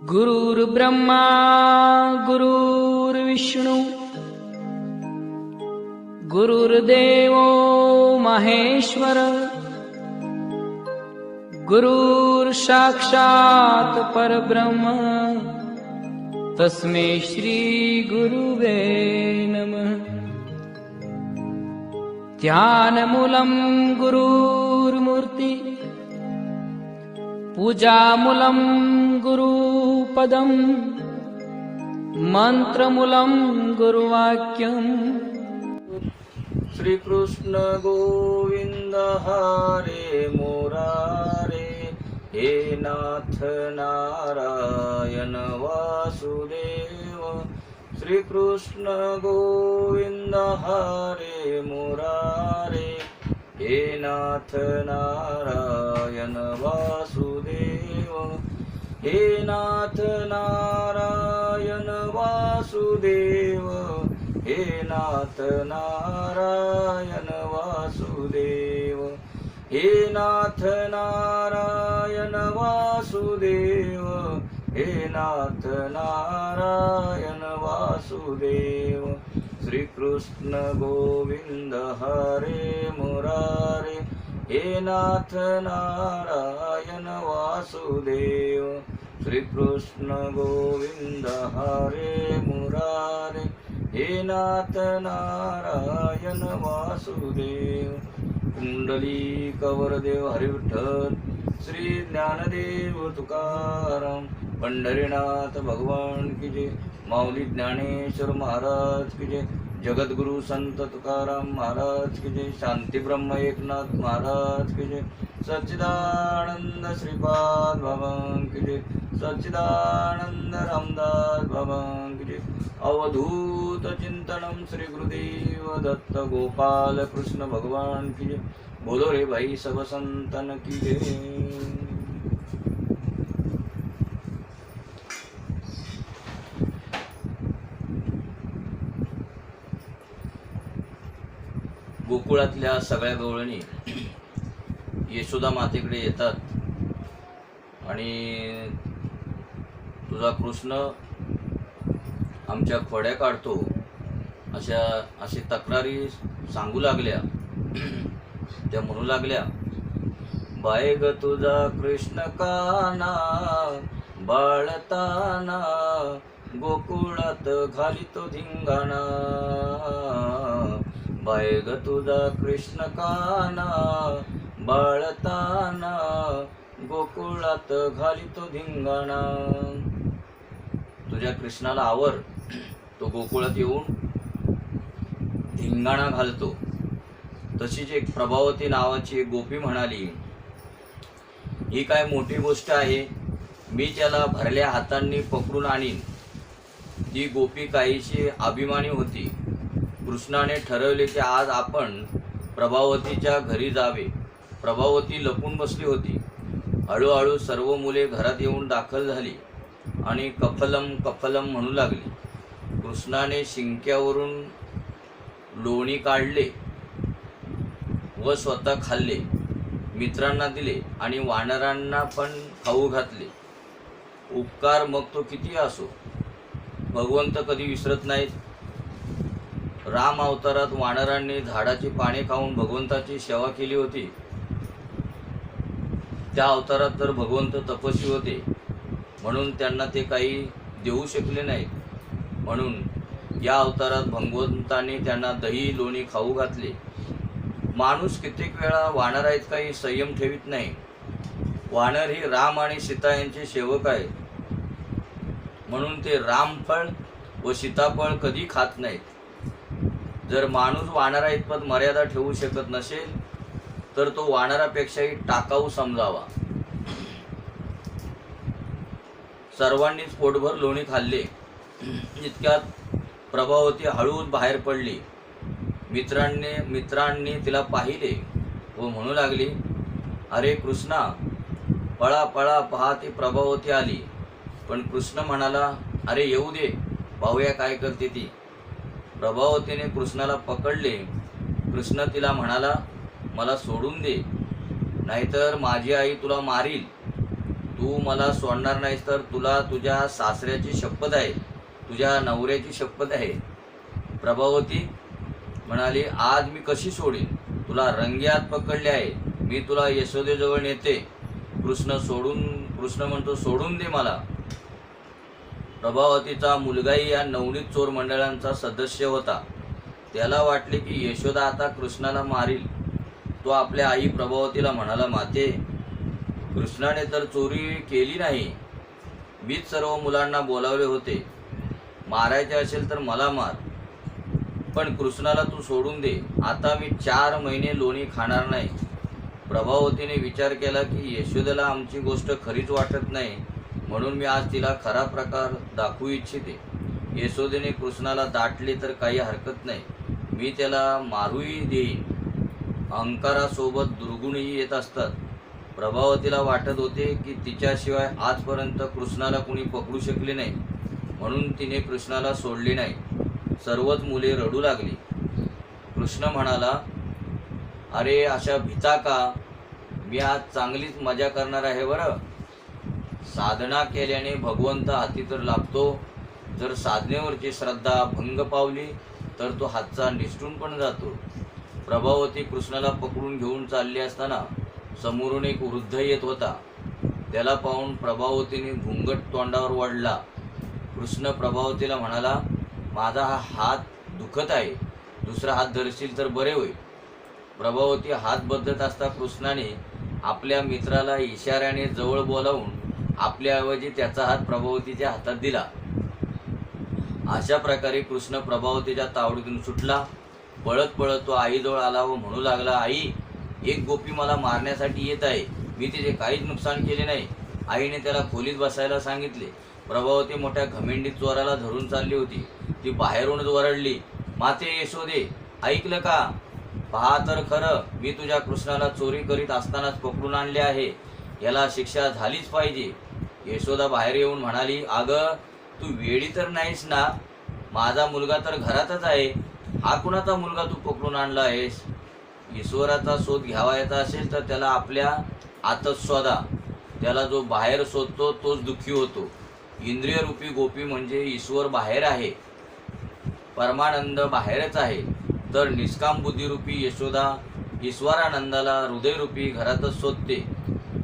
गुरुर्ब्रह्मा गुरुर्विष्णू गुरुर्देवो महेश्वर गुरुर्साक्षात् परब्रह्म तस्मै श्री गुरुवे नमः। ध्यानमूलं गुरुर्मूर्ति पूजामूलं गुरुपदं मंत्रमूलं गुरुवाक्यम्। श्री कृष्ण गोविंद हरे मुरारे, हे नाथ नारायण वासुदेव। श्री कृष्ण गोविंद हरे मुरारे, हे नाथ नारायण वासुदेव। हे नाथ नारायण वासुदेव, हे नाथ नारायण वासुदेव। हे नाथ नारायण वासुदेव, हे नाथ नारायण वासुदेव। श्री कृष्ण गोविंद हरे मुरारे, हे नाथ नारायण वासुदेव। श्री कृष्ण गोविंद हरे मुरारे, हे नाथ नारायण वासुदेव। कुंडली कवरदेव हरी विठ्ठल, श्री ज्ञानदेव तुकाराम, पंढरीनाथ भगवान की जय, माऊली ज्ञानेश्वर महाराज की जय, जगद्गुरु संत तुकाराम महाराज की जय, शांती ब्रह्म एकनाथ महाराज की जय, सच्चिदानंद श्रीपाद बाबा की जय, सच्चिदानंद रामदास बाबा की जय। अवधूत चिंतनम श्री गुरुदेव दत्त गोपाल कृष्ण भगवान की जय। बोलो रे भाई सब संतन की जय। गोकुळातल्या सगळ्या गवळणी यशोदा मातेकडे येतात आणि तुझा कृष्ण आमच्या खोड्या काढतो अशी तक्रारी सांगू लागल्या। त्या म्हणू लागल्या, बाय ग तुझा कृष्ण काना बाळताना गोकुळात घालितो धिंगाणा। बाय ग तुझा कृष्ण काना बाळताना गोकुळात घालितो धिंगाणा। तुझ्या कृष्णाला आवर, तो गोकुळात येऊन धिंगाणा घालतो। तशीच एक प्रभावती नावाची एक गोपी म्हणाली, ही काय मोठी गोष्ट आहे, मी त्याला भरल्या हातांनी पकडून आणीन। ती गोपी काहीशी अभिमानी होती। कृष्णाने ठरवले की आज आपण प्रभावतीच्या घरी जावे। प्रभावती लपून बसली होती। हळूहळू सर्व मुले घरात येऊन दाखल झाली आणि कफलम कफलम म्हणू लागली। कृष्णाने शिंक्यावरून लोणी काढले व स्वतः खाल्ले, मित्रांना दिले आणि वानरांना पण खाऊ घातले। उपकार मग तो किती असो, भगवंत कधी विसरत नाहीत। राम अवतारात वानरांनी झाडाची पाने खाऊन भगवंताची सेवा केली होती। त्या अवतारात तर भगवंत तपस्वी होते, म्हणून त्यांना ते काही देऊ शकले नाहीत। म्हणून या अवतारात भगवंताने त्यांना दही लोणी खाऊ घातले। माणूस कित्येक वेळा वानरा इतकाही संयम ठेवित नाही। वानर हे राम आणि सीता यांचे सेवक आहेत, म्हणून ते रामफळ व सीताफळ कधी खात नाहीत। जर माणूस वानरा इतपत मर्यादा ठेवू शकत नसेल तर तो वानरापेक्षाही टाकाऊ समजावा। सर्वांनीच पोटभर लोणी खाल्ले। इतक्यात प्रभावती हळूच बाहेर पडली। मित्रांनी तिला पाहिले व म्हणू लागली, अरे कृष्णा, पळा पळा, पहा ती प्रभावती आली। पण कृष्ण म्हणाला, अरे येऊ दे, पाहूया काय करते ती। प्रभावतीने कृष्णाला पकडले। कृष्ण तिला म्हणाला, मला सोडून दे, नाहीतर माझी आई तुला मारील। तू मला सोडणार नाहीस तर तुला तुझ्या सासऱ्याची शपथ आहे, तुझ्या नवऱ्याची शपथ आहे. प्रभावती म्हणाली, आज मी कशी सोडीन? तुला रंगेहात पकडले आहे. मी तुला यशोदेजवळ नेते. कृष्ण म्हणतो, सोडून दे मला. प्रभावतीचा मुलगाही या नवनीत चोर मंडळांचा सदस्य होता. त्याला वाटले की यशोदा आता कृष्णाला मारील. तो आपल्या आई प्रभावतीला म्हणाला, माते, कृष्णाने तर चोरी केली नाही. मीच सर्व मुलांना बोलावले होते. मारायचे असेल तर मला मार, पण कृष्णाला तू सोडून दे. आता मी 4 महिने लोणी खाणार नाही. प्रभावतीने विचार केला की यशोदेला आमची गोष्ट खरीच वाटत नाही, म्हणून मी आज तिला खरा प्रकार दाखवू इच्छिते. यशोदेने कृष्णाला दाटले तर काही हरकत नाही, मी त्याला मारूही देईन. अहंकारासोबत दुर्गुणही येत असतात. प्रभावतीला वाटत होते की तिच्याशिवाय आजपर्यंत कृष्णाला कुणी पकडू शकले नाही, म्हणून तिने कृष्णाला सोडले नाही. सर्वच मुले रडू लागली. कृष्ण म्हणाला, अरे अशा भीता का? मी आज चांगलीच मजा करणार आहे बरं. साधना केल्याने भगवंत हाती तर लागतो. जर साधनेवरची श्रद्धा भंग पावली तर तो हातचा निसटून पण जातो. प्रभावती कृष्णाला पकडून घेऊन चालली असताना समोरून एक वृद्ध येत होता. त्याला पाहून प्रभावतीने घुंगट तोंडावर वाढला. कृष्ण प्रभावतीला म्हणाला, माझा हा हात दुखत आहे, दुसरा हात धरशील तर बरे होईल. प्रभावती हात बदलत असता कृष्णाने आपल्या मित्राला इशाऱ्याने जवळ बोलावून आपल्याऐवजी त्याचा हात प्रभावतीच्या हातात दिला. अशा प्रकारे कृष्ण प्रभावतीच्या तावडीतून सुटला. पळत पळत तो आईजवळ आला व म्हणू लागला, आई, एक गोपी मला मारण्यासाठी येत आहे. मी तिचे काहीच नुकसान केले नाही. आईने त्याला खोलीत बसायला सांगितले. प्रभावती मोठ्या घमेंडीत चोराला धरून चालली होती. ती बाहेरूनच ओरडली, माते यशोदे, ऐकलं का? पहा तर खरं, मी तुझ्या कृष्णाला चोरी करीत असतानाच पकडून आणले आहे. याला शिक्षा झालीच पाहिजे. यशोदा बाहेर येऊन म्हणाली, अगं, तू वेडी तर नाहीस ना? माझा मुलगा तर घरातच आहे. हा कुणाचा मुलगा तू पकडून आणला आहेस? ईश्वराचा शोध घ्यावायचा असेल तर त्याला आपल्या आतच शोधा. त्याला जो बाहेर शोधतो तोच दुःखी होतो. इंद्रिय रूपी गोपी म्हणजे ईश्वर बाहेर आहे, परमानंद बाहेरच आहे. तर निष्काम बुद्धिरूपी यशोदा ईश्वरानंदाला हृदयरूपी घरातच शोधते.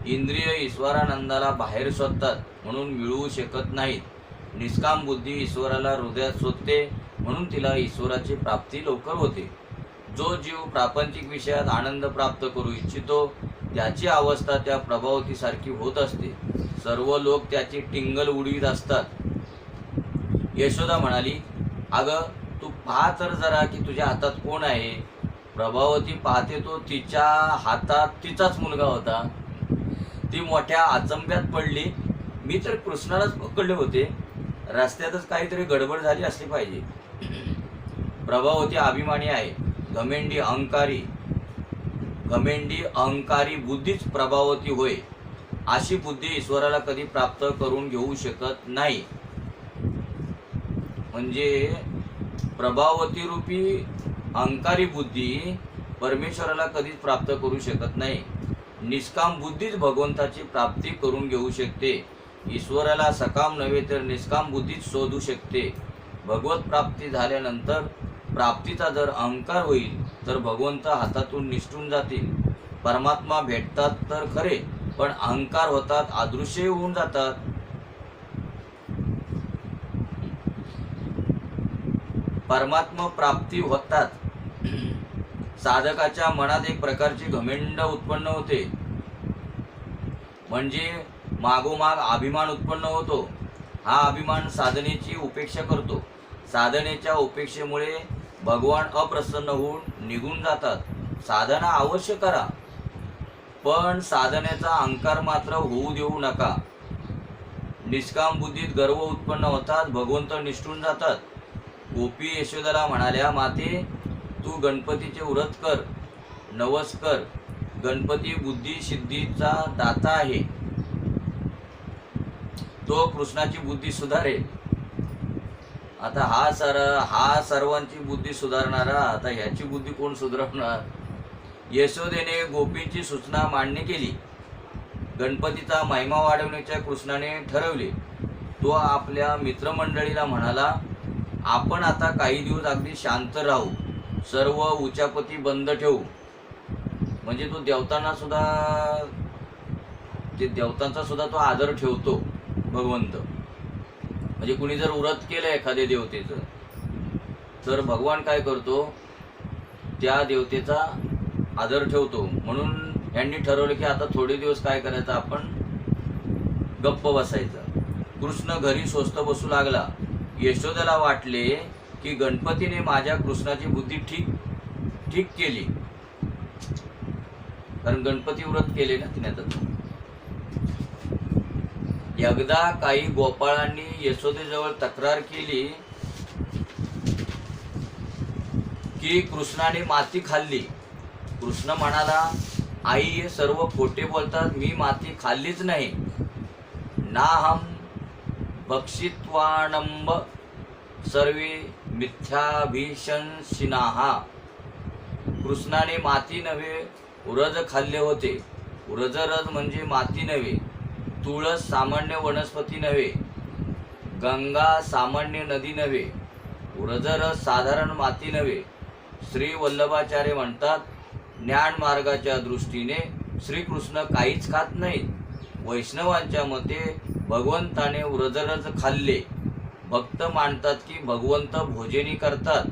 इंद्रिय ईश्वरानंदाला बाहेर शोधतात म्हणून मिळवू शकत नाहीत. निष्काम बुद्धी ईश्वराला हृदयात शोधते म्हणून तिला ईश्वराची प्राप्ती लवकर होते. जो जीव प्रापंचिक विषयात आनंद प्राप्त करू इच्छितो त्याची अवस्था त्या प्रभावतीसारखी होत असते. सर्व लोक त्याची टिंगल उडवीत असतात. यशोदा म्हणाली, अगं, तू पाहा तर जरा की तुझ्या हातात कोण आहे? प्रभावती पाहते तो तिच्या हातात तिचाच मुलगा होता. ती मोठ्या अचंब्यात पडली. मी तर कृष्णालाच पकडले होते. रस्त्यातच काहीतरी गडबड झाली असली पाहिजे. प्रभावती अभिमानी आहे, घमेंडी अहंकारी बुद्धीच प्रभावती होय. अशी बुद्धी ईश्वराला कधी प्राप्त करून घेऊ शकत नाही. म्हणजे प्रभावती रूपी अहंकारी बुद्धी परमेश्वराला कधीच प्राप्त करू शकत नाही. निष्काम बुद्धीच भगवंताची प्राप्ती करून घेऊ शकते. ईश्वराला सकाम नव्हे तर निष्काम बुद्धीच शोधू शकते. भगवत प्राप्ती झाल्यानंतर प्राप्तीचा जर अहंकार होईल तर भगवंत हातातून निसटून जातील. परमात्मा भेटतात तर खरे, पण अहंकार होतात, अदृश्य होऊन जातात. परमात्मा प्राप्ती होतात. साधकाच्या मनात एक प्रकारची घमेंड उत्पन्न होते, म्हणजे मागोमाग अभिमान उत्पन्न होतो. हा अभिमान साधनेची उपेक्षा करतो. साधनेच्या उपेक्षेमुळे भगवान अप्रसन्न होऊन निघून जातात. साधना अवश्य करा, पण साधनेचा अहंकार मात्र होऊ देऊ नका. निष्काम बुद्धीत गर्व उत्पन्न होतात, भगवंत निष्ठून जातात. गोपी यशोदाला म्हणाल्या, माते, तू गणपतीचे व्रत कर, नवस कर. गणपती बुद्धी सिद्धीचा दाता आहे. तो कृष्णाची बुद्धी सुधारेल. आता हा सर्वांची बुद्धी सुधारणारा, आता ह्याची बुद्धी कोण सुधारणार? यशोदेने गोपींची सूचना मान्य केली. गणपतीचा महिमा वाढवण्याच्या कृष्णाने ठरवले. तो आपल्या मित्रमंडळीला म्हणाला, आपण आता काही दिवस अगदी शांत राहू, सर्व उचापती बंद ठेवू. म्हणजे तो देवतांचा सुद्धा तो आदर ठेवतो भगवंत. म्हणजे कुणी जर व्रत केलं एखाद्या देवतेचं तर भगवान काय करतो, त्या देवतेचा आदर ठेवतो. म्हणून यांनी ठरवलं की आता थोडे दिवस काय करायचं, आपण गप्प बसायचं. कृष्ण घरी स्वस्थ बसू लागला. यशोदेला वाटले की गणपतीने माझ्या कृष्णाची बुद्धी ठीक केली, कारण गणपती व्रत केले ना तिने. आता एकदा काही गोपाळांनी यशोदेजवळ तक्रार केली की कृष्णाने माती खाल्ली. कृष्ण म्हणाला, आई हे सर्व खोटे बोलतात, मी माती खाल्लीच नाही. नाहम भक्षित्वानंब सर्वे मिथ्याभिशंसिनाः. कृष्णाने माती नव्हे उरज खाल्ले होते. उरजरज म्हणजे माती नव्हे. तुळस सामान्य वनस्पती नव्हे. गंगा सामान्य नदी नव्हे. उरजरज साधारण माती नव्हे. श्री वल्लभाचार्य म्हणतात, ज्ञान मार्गाच्या दृष्टीने श्रीकृष्ण काहीच खात नाहीत. वैष्णवांच्या मते भगवंताने उरजरज खाल्ले. भक्त मानतात की भगवंत भोजनी करतात.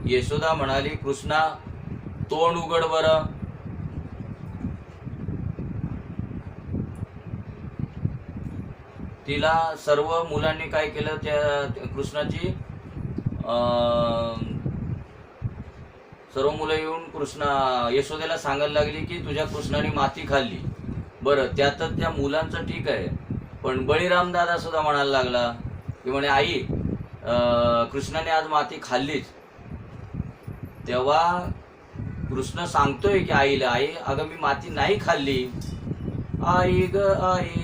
यशोदा म्हणाली, कृष्णा तोंड उघड बरं. तिला सर्व मुलांनी काय केलं, त्या कृष्णाची सर्व मुलं येऊन यशोदेला सांगायला लागली की तुझ्या कृष्णाने माती खाल्ली. बरं, त्यातच त्या मुलांचं ठीक आहे, पण बळीराम दादा सुद्धा म्हणायला लागला की म्हणे, आई कृष्णाने आज माती खाल्लीच. तेव्हा कृष्ण सांगतोय की आईला, आई अगं मी माती नाही खाल्ली. आई ग आई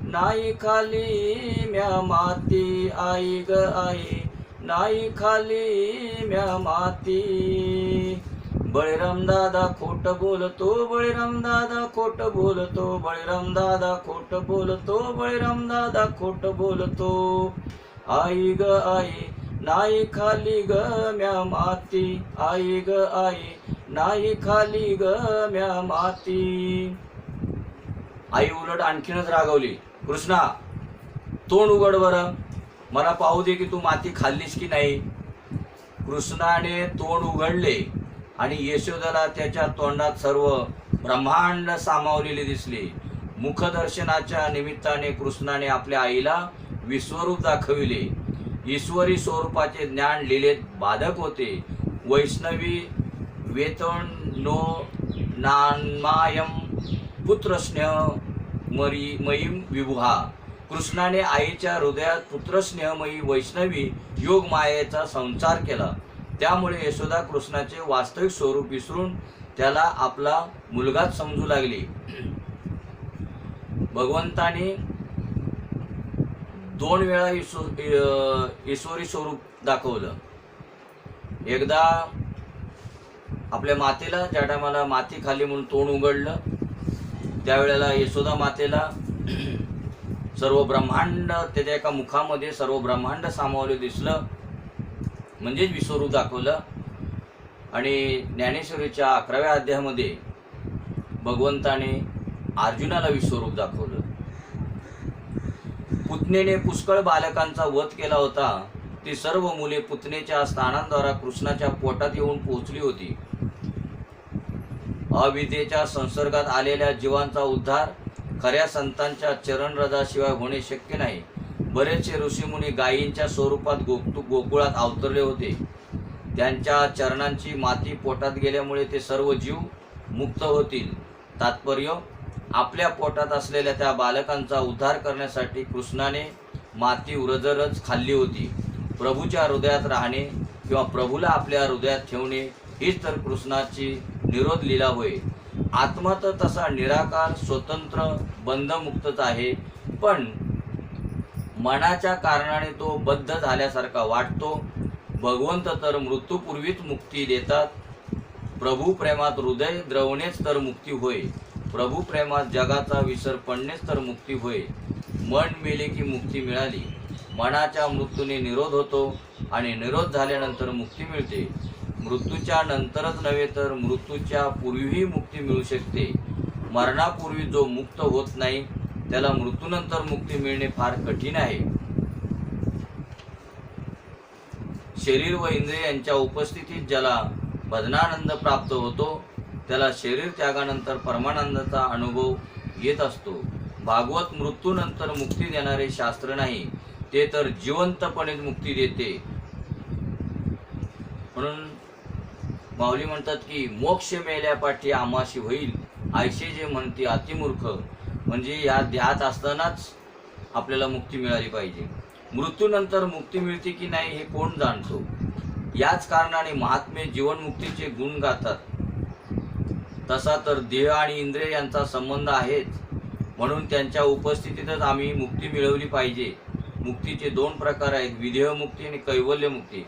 नाही खाल्ली म्या माती. आई ग आई नाही खाल्ली म्या माती. बळीराम दादा खोट बोलतो, बळीराम दादा खोट बोलतो, बळीराम दादा खोट बोलतो, बळीराम दादा खोट बोलतो. आई ग आई नाही खाली ग म्या माती. आई ग आई नाही खाली ग म्या माती. आई उलट आणखीनच रागवली, कृष्णा तोंड उघड बरं, मला पाहू दे की तू माती खाल्लीस की नाही. कृष्णाने तोंड उघडले आणि यशोदेला त्याच्या तोंडात सर्व ब्रह्मांड सामावलेले दिसले. मुखदर्शनाच्या निमित्ताने कृष्णाने आपल्या आईला विश्वरूप दाखविले. ईश्वरी स्वरूपाचे ज्ञान लीलेत बाधक होते. वैष्णवी वेतनो नान्मायम पुत्रस्नेह मयीम विभुहा. कृष्णाने आईच्या हृदयात पुत्रस्नेहमयी वैष्णवी योग मायेचा संचार केला. त्यामुळे यशोदा कृष्णाचे वास्तविक स्वरूप विसरून त्याला आपला मुलगाच समजू लागली. भगवंताने 2 वेळा ईश्वरी स्वरूप दाखवलं. एकदा आपल्या मातेला, ज्या टायमाला माती खाली म्हणून तोंड उघडलं, त्यावेळेला यशोदा मातेला सर्व ब्रह्मांड त्याच्या एका मुखामध्ये सर्व ब्रह्मांड सामावले दिसलं, म्हणजेच विश्वरूप दाखवलं. आणि ज्ञानेश्वरीच्या 11व्या अध्यायामध्ये भगवंताने अर्जुनाला विश्वरूप दाखवलं. पुतनेने पुष्कळ बालकांचा वध केला होता. ती सर्व मुले पुतनेच्या स्थानांद्वारा कृष्णाच्या पोटात येऊन पोहोचली होती. अविद्येच्या संसर्गात आलेल्या जीवांचा उद्धार खऱ्या संतांच्या चरणरजाशिवाय होणे शक्य नाही. बरेचसे ऋषीमुनी गायींच्या स्वरूपात गोकुळात अवतरले होते. त्यांच्या चरणांची माती पोटात गेल्यामुळे ते सर्व जीव मुक्त होतील. तात्पर्य, आपल्या पोटात असलेल्या त्या बालकांचा उद्धार करण्यासाठी कृष्णाने माती उरजरज खाल्ली होती. प्रभूच्या हृदयात राहणे किंवा प्रभूला आपल्या हृदयात ठेवणे हीच तर कृष्णाची निरोध लीला होय. आत्मा तर तसा निराकार, स्वतंत्र, बंधमुक्तच आहे, पण मनाच्या कारणाने तो बद्ध झाल्यासारखा वाटतो. भगवंत तर मृत्यूपूर्वीच मुक्ती देतात. प्रभू प्रेमात हृदय द्रवणेच तर मुक्ती होय. प्रभू प्रेमात जगाचा विसर पडणेच तर मुक्ती होय. मन मेले की मुक्ती मिळाली. मनाच्या मृत्यूने निरोध होतो आणि निरोध झाल्यानंतर मुक्ती मिळते. मृत्यूच्या नंतरच नव्हे तर मृत्यूच्या पूर्वीही मुक्ती मिळू शकते. मरणापूर्वी जो मुक्त होत नाही त्याला मृत्यूनंतर मुक्ती मिळणे फार कठीण आहे. शरीर व इंद्रिय यांच्या उपस्थितीत ज्याला भजनानंद प्राप्त होतो त्याला शरीर त्यागानंतर परमानंदाचा अनुभव येत असतो. भागवत मृत्यूनंतर मुक्ती देणारे शास्त्र नाही, ते तर जिवंतपणेच मुक्ती देते. म्हणून माऊली म्हणतात की मोक्ष मेल्यापाठी आमाशी होईल, आयशे जे म्हणते अतिमूर्ख. म्हणजे या देहात असतानाच आपल्याला मुक्ती मिळाली पाहिजे. मृत्यूनंतर मुक्ती मिळते की नाही हे कोण जाणतो. याच कारणाने महात्मे जीवनमुक्तीचे गुण गातात. तसा तर देह आणि इंद्रिय यांचा संबंध आहेच, म्हणून त्यांच्या उपस्थितीतच आम्ही मुक्ती मिळवली पाहिजे. मुक्तीचे दोन प्रकार आहेत, विदेह मुक्ती आणि कैवल्य मुक्ती.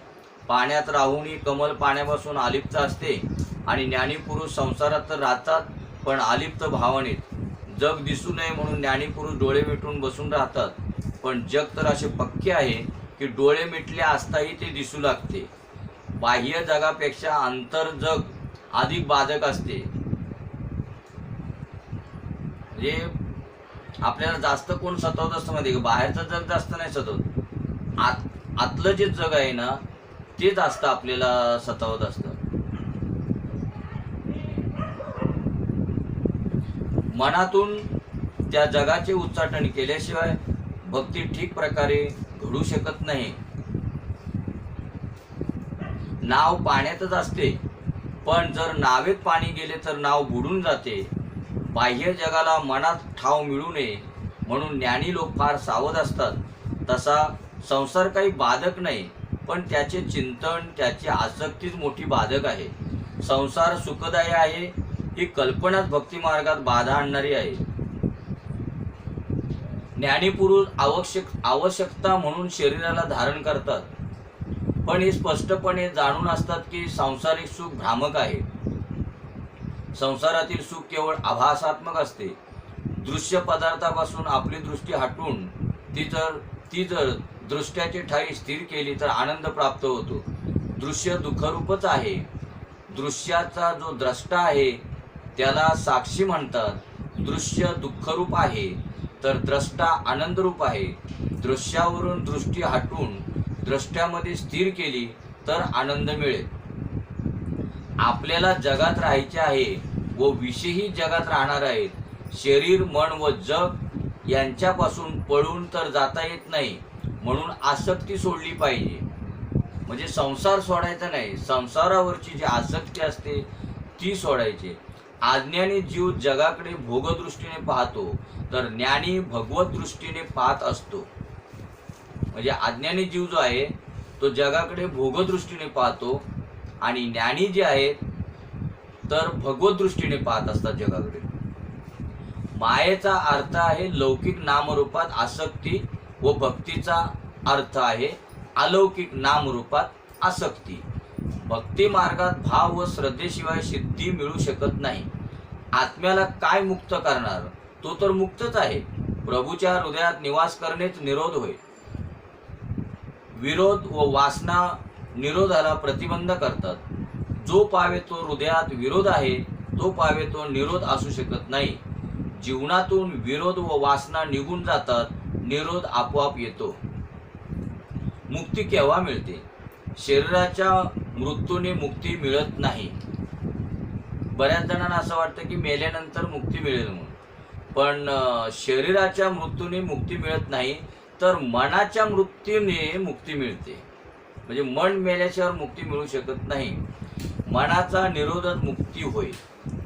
पाण्यात राहूनही कमल पाण्यापासून अलिप्त असते आणि ज्ञानी पुरुष संसारात तर राहतात पण अलिप्त भावनेत. जग दिसू नये म्हणून ज्ञानी पुरुष डोळे मिटून बसून राहतात, पण जग तर असे पक्के आहे की डोळे मिटले असताही ते दिसू लागते. बाह्य जगापेक्षा अंतर जग अधिक बाधक असते. म्हणजे आपल्याला जास्त कोण सतावत असतं माहिती का, बाहेरचं जग जास्त नाही सतावत, आतलं जे जग आहे ना ते जास्त आपल्याला सतावत असतं. मनातून त्या जगाचे उच्चाटन केल्याशिवाय भक्ती ठीक प्रकारे घडू शकत नाही. नाव पाण्यातच असते, पण जर नावेत पाणी गेले तर नाव बुडून जाते. बाह्य जगाला मनात ठाव मिळू नये म्हणून ज्ञानी लोक फार सावध असतात. तसा संसार काही बाधक नाही, पण त्याचे चिंतन, त्याची आसक्तीच मोठी बाधक आहे. संसार सुखदायी आहे ही कल्पनाच भक्ती मार्गात बाधा आणणारी आहे. ज्ञानीपुरुष आवश्यकता म्हणून शरीराला धारण करतात, पण हे स्पष्टपणे जाणून असतात की सांसारिक सुख भ्रामक आहे. संसारातील सुख केवळ आभासात्मक असते. दृश्य पदार्थापासून आपली दृष्टी हटवून ती जर दृष्ट्याची ठाई स्थिर केली तर आनंद प्राप्त होतो. दृश्य दुःखरूपच आहे. दृश्याचा जो द्रष्टा आहे त्याला साक्षी म्हणतात. दृश्य दुःखरूप आहे तर द्रष्टा आनंदरूप आहे. दृश्यावरून दृष्टी हटवून द्रष्ट्यामध्ये स्थिर केली तर आनंद मिळेल. आपल्याला जगात राहायचे आहे व विषयही जगात राहणार आहेत. शरीर, मन व जग यांच्यापासून पळून तर जाता येत नाही, म्हणून आसक्ती सोडली पाहिजे. म्हणजे संसार सोडायचा नाही, संसारावरची जी आसक्ती असते ती सोडायची. अज्ञानी जीव जगाकडे भोगदृष्टीने पाहतो तर ज्ञानी भगवत दृष्टीने पाहत असतो. म्हणजे अज्ञानी जीव जो आहे तो जगाकडे भोगदृष्टीने पाहतो आणि ज्ञानी जे आहेत तर भगवत दृष्टीने पाहत असतात जगाकडे. मायेचा अर्थ आहे लौकिक नामरूपात आसक्ती व भक्तीचा अर्थ आहे अलौकिक नामरूपात आसक्ती. भक्ती मार्गात भाव व श्रद्धेशिवाय सिद्धी मिळू शकत नाही. आत्म्याला काय मुक्त करणार, तो तर मुक्तच आहे. प्रभूच्या हृदयात निवास करणेच निरोध होय. विरोध व वासना निरोधाला प्रतिबंध करतात. जो पावे तो हृदयात विरोध आहे, तो पावे तो निरोध असू शकत नाही. जीवनातून विरोध व वासना निघून जातात, निरोध आपोआप येतो. मुक्ती केव्हा मिळते? शरीराच्या मृत्यूने मुक्ती मिळत नाही. बऱ्याच जणांना असं वाटतं की मेल्यानंतर मुक्ती मिळेल म्हणून, पण शरीराच्या मृत्यूने मुक्ती मिळत नाही, तर मनाच्या मृत्यूने मुक्ती मिळते. म्हणजे मन मेल्याशिवाय मुक्ती मिळू शकत नाही. मनाचा निरोधच मुक्ती होय.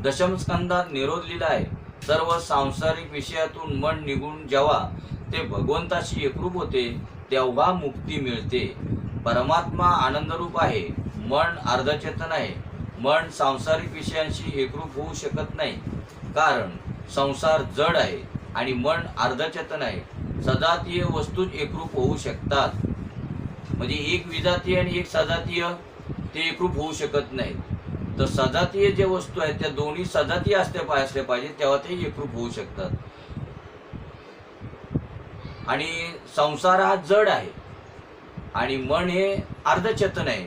दशमस्कंदात निरोध लिहिला आहे. सर्व सांसारिक विषयातून मन निघून जेव्हा ते भगवंताशी एकरूप होते तेव्हा मुक्ती मिळते. परमात्मा आनंदरूप आहे. मन अर्धचेतन आहे. मन सांसारिक विषयांशी एकरूप होऊ शकत नाही, कारण संसार जड आहे आणि मन अर्धचेतन आहे. सजातीय वस्तूच एकरूप होऊ शकतात. म्हणजे एक विजातीय आणि एक सजातीय ते एकरूप होऊ शकत नाहीत. तर सजातीय जे वस्तू आहेत त्या दोन्ही सजातीय असले पाहिजे, तेव्हा ते एकरूप होऊ शकतात. आणि संसार हा जड आहे आणि मन हे अर्धचेतन आहे,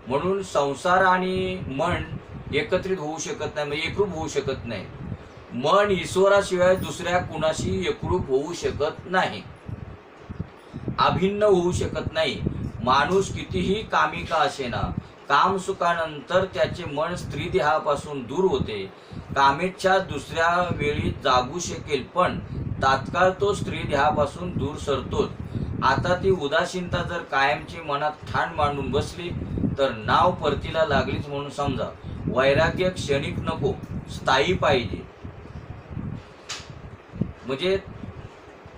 म्हणून संसार आणि मन एकत्रित होऊ शकत नाही, म्हणजे एकरूप होऊ शकत नाही. मन ईश्वराशिवाय दुसऱ्या कुणाशी एकरूप होऊ शकत नाही, अभिन्न होऊ शकत नाही. माणूस कितीही कामी का असेना, काम सुखानंतर त्याचे मन स्त्री देहापासून दूर होते. कामेच्छा दुसऱ्या वेळी जागू शकेल, पण तात्काळ तो स्त्री देहापासून दूर सरतोच. आता ती उदासीनता जर कायमची मनात ठाण मांडून बसली तर नाव परतीला लागलीच म्हणून समजा. वैराग्य क्षणिक नको, स्थायी पाहिजे. म्हणजे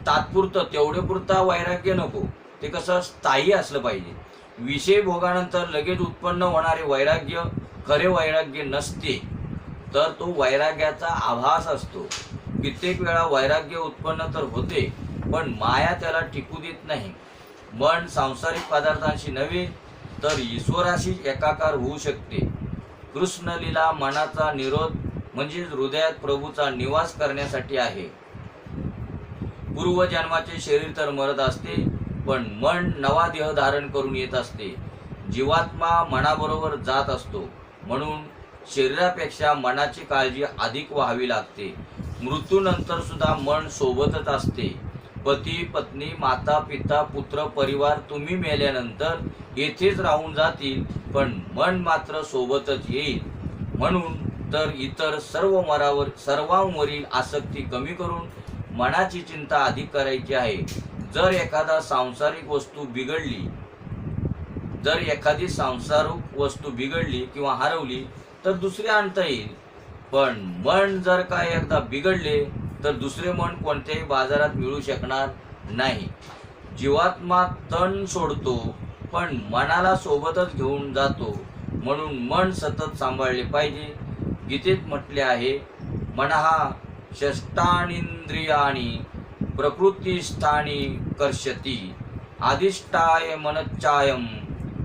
तात्पुरतं तेवढे पुरता वैराग्य नको, ते कसं स्थायी असलं पाहिजे. विषय भोगानंतर लगेच उत्पन्न होणारे वैराग्य खरे वैराग्य नसते, तर तो वैराग्याचा आभास असतो. कित्येक वेळा वैराग्य उत्पन्न तर होते, पण माया त्याला टिकू देत नाही. मन सांसारिक पदार्थांशी नव्हे तर ईश्वराशी एकाकार होऊ शकते. कृष्णलीला मनाचा निरोध म्हणजे हृदयात प्रभूचा निवास करण्यासाठी आहे. पूर्वजन्माचे शरीर तर मरत असते, पण मन नवा देह धारण करून येत असते. जीवात्मा मनाबरोबर जात असतो, म्हणून शरीरापेक्षा मनाची काळजी अधिक व्हावी लागते. मृत्यूनंतर सुद्धा मन सोबतच असते. पती पत्नी माता पिता पुत्र परिवार तुम्ही मेल्यानंतर येथेच राहून जातील, पण मन मात्र सोबतच येईल. म्हणून तर इतर सर्वांवरील आसक्ती कमी करून मनाची चिंता अधिक करायची आहे. जर एखादी सांसारिक वस्तू बिघडली किंवा हरवली तर दुसरी आणता येईल, पण मन जर काय एकदा बिघडले तर दुसरे मन कोणत्याही बाजारात मिळू शकणार नाही. जीवात्मा तण सोडतो, पण मनाला सोबतच घेऊन जातो, म्हणून मन सतत सांभाळले पाहिजे. गीतेत म्हटले आहे, मनः षष्ठानींद्रियाणि प्रकृतिस्थानी कर्षति अधिष्ठाय मनच्चायम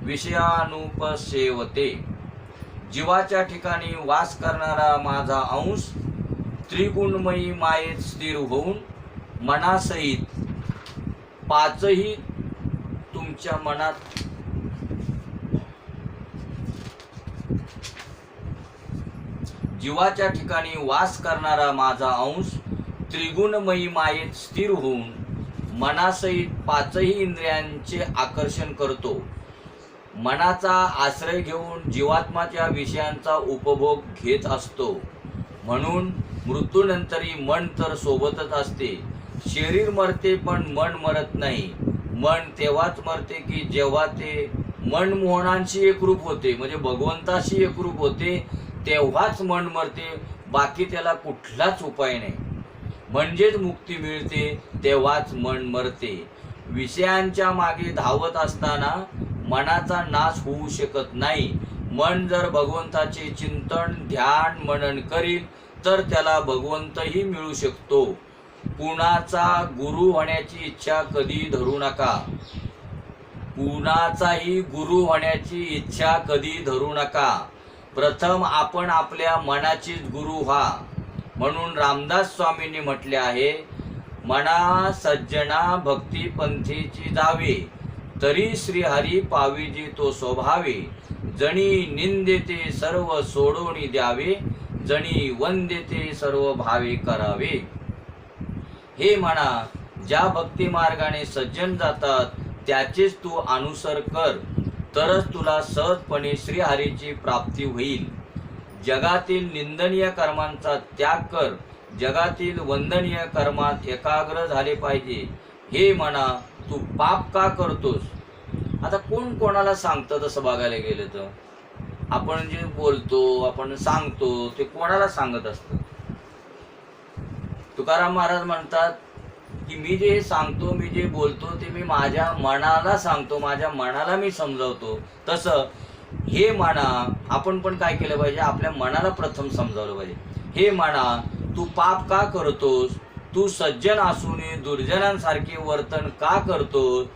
विषयानुपसेवते. जीवाच्या ठिकाणी वास करणारा माझा अंश त्रिगुणमयी मायेत स्थिर होऊन मनासहित पाचही तुमच्या मनात जीवाच्या ठिकाणी वास करणारा माझा अंश त्रिगुणमयी मायेत स्थिर होऊन मनासहित पाचही इंद्रियांचे आकर्षण करतो. मनाचा आश्रय घेऊन जीवात्माच्या विषयांचा उपभोग घेत असतो, म्हणून मृत्यूनंतरही मन तर सोबतच असते. शरीर मरते पण मन मरत नाही. मन तेव्हाच मरते की जेव्हा ते मन मोहनांशी एकरूप होते, म्हणजे भगवंताशी एकरूप होते, तेव्हाच मन मरते. बाकी त्याला कुठलाच उपाय नाही. म्हणजेच मुक्ती मिळते, तेव्हाच मन मरते. विषयांच्या मागे धावत असताना मनाचा नाश होऊ शकत नाही. मन जर भगवंताचे चिंतन ध्यान मनन करील तर त्याला भगवंतही मिळू शकतो. कुणाचा गुरु होण्याची इच्छा कधी धरू नका. कुणाचाही गुरु होण्याची इच्छा कधी धरू नका. प्रथम आपण आपल्या मनाचीच गुरु व्हा. म्हणून रामदास स्वामींनी म्हटले आहे, मना सज्जना भक्ती पंथीची जावे, तरी श्रीहरी पाविजी तो स्वभावे. जणी निंदेते सर्व सोडोनी द्यावे, जणी वंदेते सर्व भावे करावे. हे म्हणा, ज्या भक्ती मार्गाने सज्जन जातात त्याचेच तू अनुसर कर, तरच तुला सहजपणे श्रीहरीची प्राप्ती होईल. जगातील निंदनीय कर्मांचा त्याग कर, जगातील वंदनीय कर्मात एकाग्र झाले पाहिजे. हे म्हणा, तू पाप का करतोस? आता कोण कोणाला सांगतं? तसं बघायला गेलं तर आपण जे बोलतो आपण सांगतो ते कोणाला सांगत असतं? तुकाराम महाराज म्हणतात की मी जे सांगतो मी जे बोलतो ते मी माझ्या मनाला सांगतो, माझ्या मनाला मी समजावतो. तसं हे म्हणा, आपण पण काय केलं पाहिजे? आपल्या मनाला प्रथम समजावलं पाहिजे. हे म्हणा, तू पाप का करतोस? तू सज्जन असूनही दुर्जनांसारखे वर्तन का करतोस?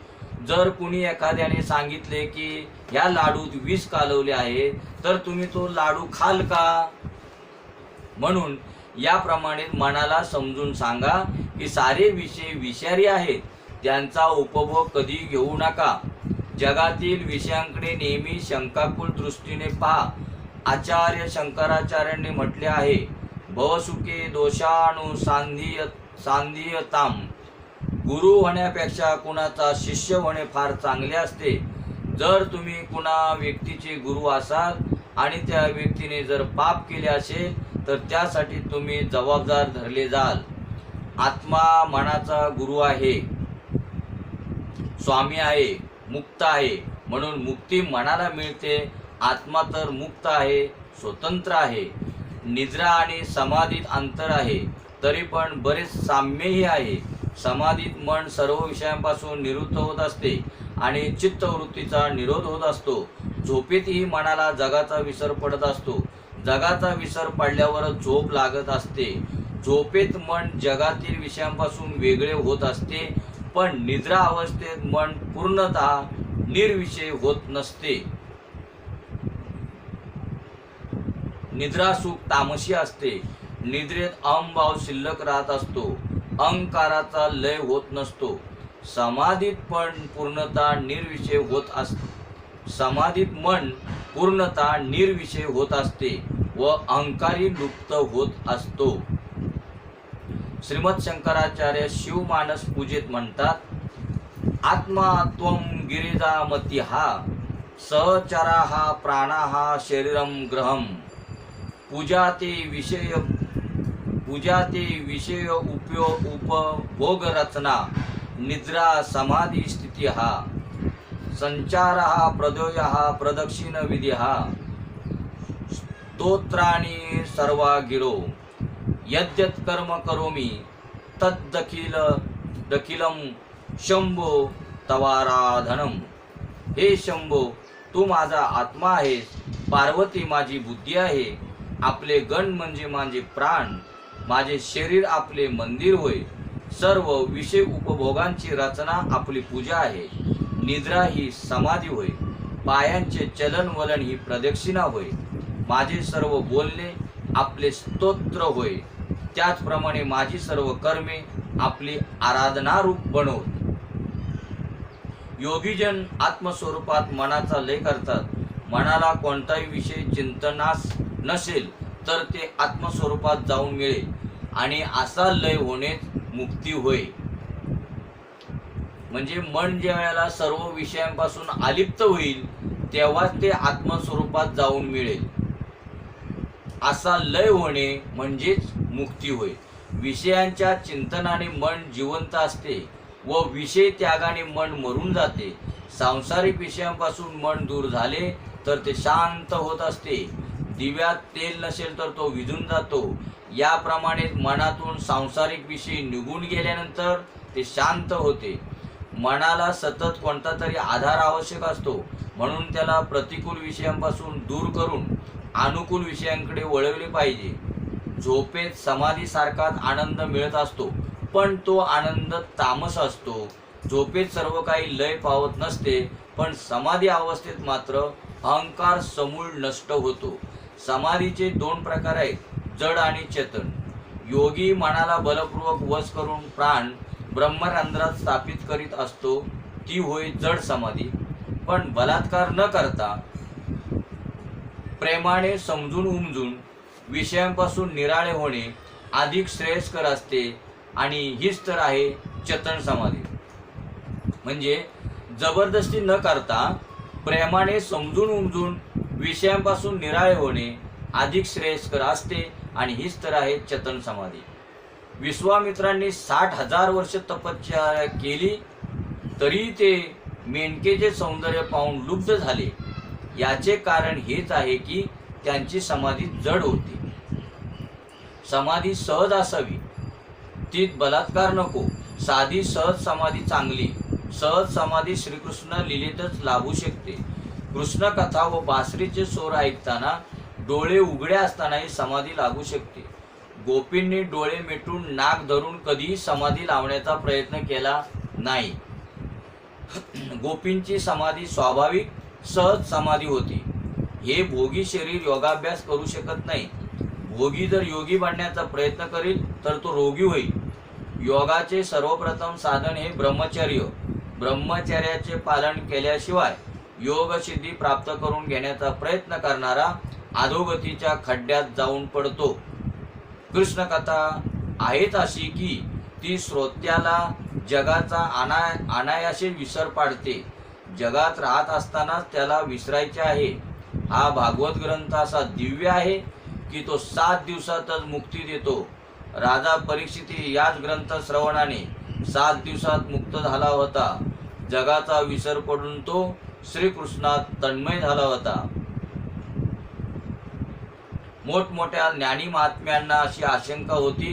जर कुणी एखाद्याने सांगितले की ह्या लाडूत विष कालवले आहे, तर तुम्ही तो लाडू खाल का? म्हणून याप्रमाणे मनाला समजून सांगा की सारे विषय विषारी आहेत, त्यांचा उपभोग कधी घेऊ नका. जगातील विषयांकडे नेहमी शंकाकुल दृष्टीने पहा. आचार्य शंकराचार्यांनी म्हटले आहे, भवसुखे दोषाणु सांधीयताम. गुरु होण्यापेक्षा कुणाचा शिष्य होणे फार चांगले असते. जर तुम्ही कुणा व्यक्तीचे गुरु असाल आणि त्या व्यक्तीने जर पाप केले असेल तर त्यासाठी तुम्ही जबाबदार धरले जाल. आत्मा मनाचा गुरु आहे, स्वामी आहे, मुक्त आहे, म्हणून मुक्ती मनाला मिळते. आत्मा तर मुक्त आहे, स्वतंत्र आहे. निद्रा आणि समाधीत अंतर आहे, तरी पण बरेच साम्यही आहे. समाधीत मन सर्व विषयांपासून निवृत्त होत असते आणि चित्तवृत्तीचा निरोध होत असतो. झोपेतही मनाला जगाचा विसर पडत असतो. जगाचा विसर पडल्यावर झोप लागत असते. झोपेत मन जगातील विषयांपासून वेगळे होत असते, पण निद्रा अवस्थेत मन पूर्णतः निर्विषय होत नसते. निद्रा सुख तामसी असते. निद्रेत अहंभाव शिल्लक राहत असतो, अहंकाराचा लय होत नसतो. समाधीत पण पूर्णतः निर्विषय होत असते. समाधीत मन पूर्णतः निर्विषय होत असते व अहंकारी लुप्त होत असतो. श्रीमद शंकराचार्य शिवमानस पूजेत म्हणतात, आत्मा त्वं गिरिजामतिहा सहचराः प्राणाः शरीरम ग्रहम. पूजा ते विषय उपभोग रचना निद्रा समाधी स्थिती संचार प्रदोय प्रदक्षिण विधी स्तोत्राणी सर्वा गिरो. यद्यत् कर्म करोमि तद्दखिलम शंभो तवाराधनम. हे शंभो, तू माझा आत्मा आहेस, पार्वती माझी बुद्धी आहे, आपले गण म्हणजे माझे प्राण, माझे शरीर आपले मंदिर होय. सर्व विषय उपभोगांची रचना आपली पूजा आहे. निद्रा ही समाधी होय. पायांचे चलन वलन ही प्रदक्षिणा होय. माझे सर्व बोलणे आपले स्तोत्र होय. त्याचप्रमाणे माझी सर्व कर्मे आपली आराधना रूप बनवत. योगीजन आत्मस्वरूपात मनाचा लय करतात. मनाला कोणताही विषय चिंतनास नसेल तर ते आत्मस्वरूपात जाऊन मिळेल आणि असा लय होणेच मुक्ती होय. म्हणजे मन ज्या वेळेला सर्व विषयांपासून अलिप्त होईल तेव्हाच ते आत्मस्वरूपात जाऊन मिळेल. असा लय होणे म्हणजेच मुक्ती होय. विषयांच्या चिंतनाने मन जिवंत असते व विषय त्यागाने मन मरून जाते. सांसारिक विषयांपासून मन दूर झाले तर ते शांत होत असते. दिव्यात तेल नसेल तर तो विझून जातो. याप्रमाणे मनातून सांसारिक विषय निघून गेल्यानंतर ते शांत होते. मनाला सतत कोणता तरी आधार आवश्यक असतो, म्हणून त्याला प्रतिकूल विषयांपासून दूर करून अनुकूल विषयांकडे वळवले पाहिजे. झोपेत समाधीसारखाच आनंद मिळत असतो, पण तो आनंद तामस असतो. झोपेत सर्व काही लय पावत नसते, पण समाधी अवस्थेत मात्र अहंकार समूळ नष्ट होतो. समाधीचे दोन प्रकार आहेत, जड आणि चेतन. योगी मनाला बलपूर्वक वश करून प्राण ब्रह्मरंध्रात स्थापित करीत असतो, ती होय जड समाधी. पण बलात्कार न करता प्रेमाने समजून उमजून विषयांपासून निराळे होणे अधिक श्रेयस्कर असते आणि हीच तर आहे चेतन समाधी. म्हणजे जबरदस्ती न करता प्रेमाने समजून उमजून विषयांपासून निराळे होणे अधिक श्रेयस्कर असते आणि हीच तर आहे चेतन समाधी. विश्वामित्रांनी 60,000 वर्ष तपश्चर्या केली तरी ते मेनकेचे सौंदर्य पाहून लुब्ध झाले. याचे कारण हेच आहे की त्यांची समाधी जड होती. समाधी सहज असावी, तीत बलात्कार नको. साधी सहज समाधी चांगली. सहज समाधी श्रीकृष्ण लीलेतच लाभू शकते. कृष्ण कथा व बासरीचे स्वर ऐकताना डोळे उघडे असतानाही समाधी लागू शकते. गोपींनी डोळे मिटून नाक धरून कधीही समाधी लावण्याचा प्रयत्न केला नाही. गोपींची समाधी स्वाभाविक सहज समाधी होती. हे भोगी शरीर योगाभ्यास करू शकत नाही. भोगी जर योगी बनण्याचा प्रयत्न करील तर तो रोगी होईल. योगाचे सर्वप्रथम साधन हे ब्रह्मचर्य. ब्रह्मचर्याचे पालन केल्याशिवाय योग सिद्धी प्राप्त करून घेण्याचा प्रयत्न करणारा अधोगतीच्या खड्ड्यात जाऊन पडतो. कृष्ण कथा आहेच अशी की ती श्रोत्याला जगाचा अनायासे विसर पाडते. जगात राहत असतानाच त्याला विसरायचे आहे. हा भागवत ग्रंथ असा दिव्य आहे की तो 7 दिवसातच मुक्ती देतो. राजा परीक्षिती याच ग्रंथ श्रवणाने 7 दिवसात मुक्त झाला होता. जगाचा विसर पडून तो श्रीकृष्णात तन्मय झाला होता. मोठमोठ्या ज्ञानी महात्म्यांना अशी आशंका होती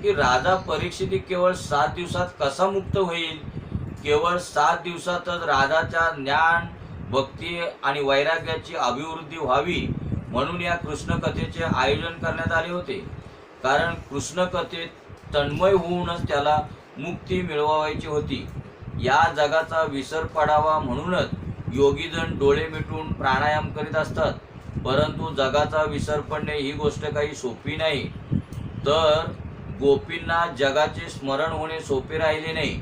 की राजा परीक्षिती केवळ 7 दिवसात कसा मुक्त होईल. केवळ 7 दिवसातच राजाच्या ज्ञान, भक्ती आणि वैराग्याची अभिवृद्धी व्हावी म्हणून या कृष्ण कथेचे आयोजन करण्यात आले होते. कारण कृष्ण कथेत तन्मय होऊनच त्याला मुक्ती मिळवायची होती. या जगाचा विसर पडावा म्हणूनच योगीजन डोळे मिटून प्राणायाम करीत असतात. परंतु जगाचा विसर पडणे ही गोष्ट काही सोपी नाही. तर गोपींना जगाचे स्मरण होणे सोपे राहिले नाही.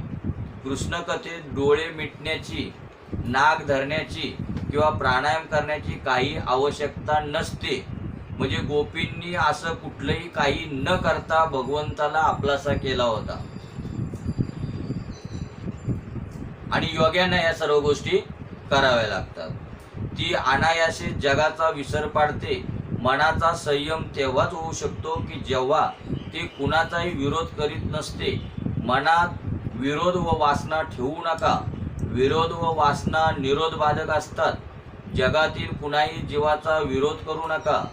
कृष्ण कथेत डोळे मिटण्याची, नाक धरण्याची किंवा प्राणायाम करण्याची काही आवश्यकता नसते. म्हणजे गोपींनी असं कुठलंही काही न करता भगवंताला आपलासा केला होता. आणि योग्याने या सर्व गोष्टी कराव्या लागतात. ती अनायासे जगाचा विसर पाडते. मनाचा संयम तेव्हाच होऊ शकतो की जेव्हा ती कुणाचाही विरोध करीत नसते. मनात विरोध व वासना ठेवू नका. विरोध व वासना निरोधबाधक असतात. जगातील कुणाही जीवाचा विरोध करू नका.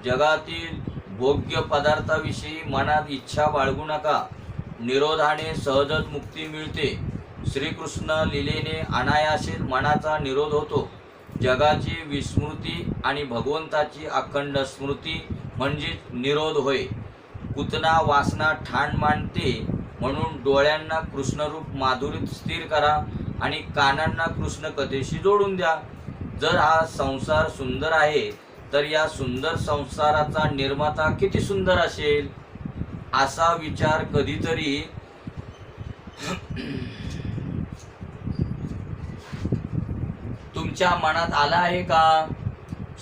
जगातील भोग्य पदार्थाविषयी मनात इच्छा बाळगू नका. निरोधाने सहजच मुक्ती मिळते. श्रीकृष्ण लीलेने अनायासे मनाचा निरोध होतो. जगाची विस्मृती आणि भगवंताची अखंड स्मृती म्हणजे निरोध होय. पुतना वासना ठाण मांडते म्हणून डोळ्यांना कृष्णरूप माधुरीत स्थिर करा आणि कानांना कृष्ण कथेशी जोडून द्या. जर हा संसार सुंदर आहे तर या सुंदर संसाराचा निर्माता किती सुंदर असेल असा विचार कधीतरी तुमच्या मनात आला आहे का?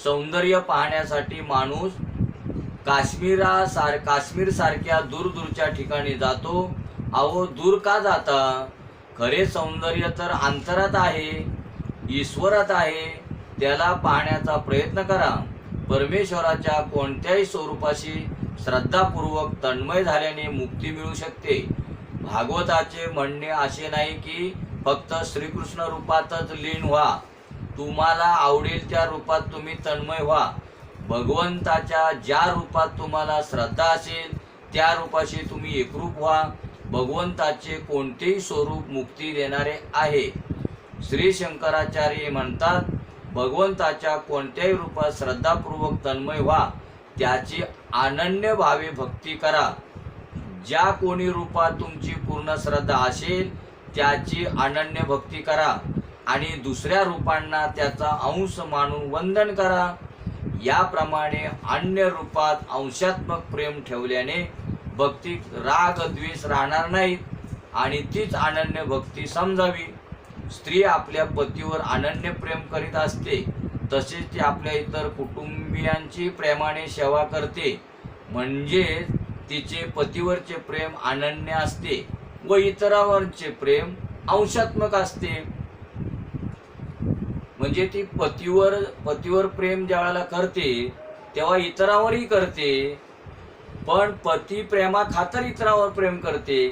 सौंदर्य पाहण्यासाठी माणूस काश्मीर सारख्या दूरच्या ठिकाणी जातो. अहो, दूर का जाता? खरे सौंदर्य तर अंतरात आहे, ईश्वरात आहे. त्याला पाहण्याचा प्रयत्न करा. परमेश्वराच्या कोणत्याही स्वरूपाशी श्रद्धापूर्वक तन्मय झाल्याने मुक्ती मिळू शकते. भागवताचे म्हणणे असे नाही की फक्त श्रीकृष्ण रूपातच लीन व्हा. तुम्हाला आवडेल त्या रूपात तुम्ही तन्मय व्हा. भगवंताच्या ज्या रूपात तुम्हाला श्रद्धा असेल त्या रूपाशी तुम्ही एकरूप व्हा. भगवंताचे कोणतेही स्वरूप मुक्ती देणारे आहे. श्री शंकराचार्य म्हणतात, भगवंताच्या कोणत्याही रूपात श्रद्धापूर्वक तन्मय व्हा. त्याची अनन्य भावे भक्ती करा. ज्या कोणी रूपात तुमची पूर्ण श्रद्धा असेल त्याची अनन्य भक्ती करा आणि दुसऱ्या रूपांना त्याचा अंश मानून वंदन करा. याप्रमाणे अन्य रूपात अंशात्मक प्रेम ठेवल्याने भक्तीत राग द्वेष राहणार नाहीत आणि तीच अनन्य भक्ती समजावी. स्त्री आपल्या पतीवर अनन्य प्रेम करीत असते, तसेच ती आपल्या इतर कुटुंबियांची प्रेमाने सेवा करते. म्हणजे तिचे पतीवरचे प्रेम अनन्य असते व इतरांवरचे प्रेम अंशात्मक असते. म्हणजे ती पतीवर प्रेम ज्यावेळेला करते तेव्हा इतरांवरही करते, पण पती प्रेमा खातर इतरांवर प्रेम करते.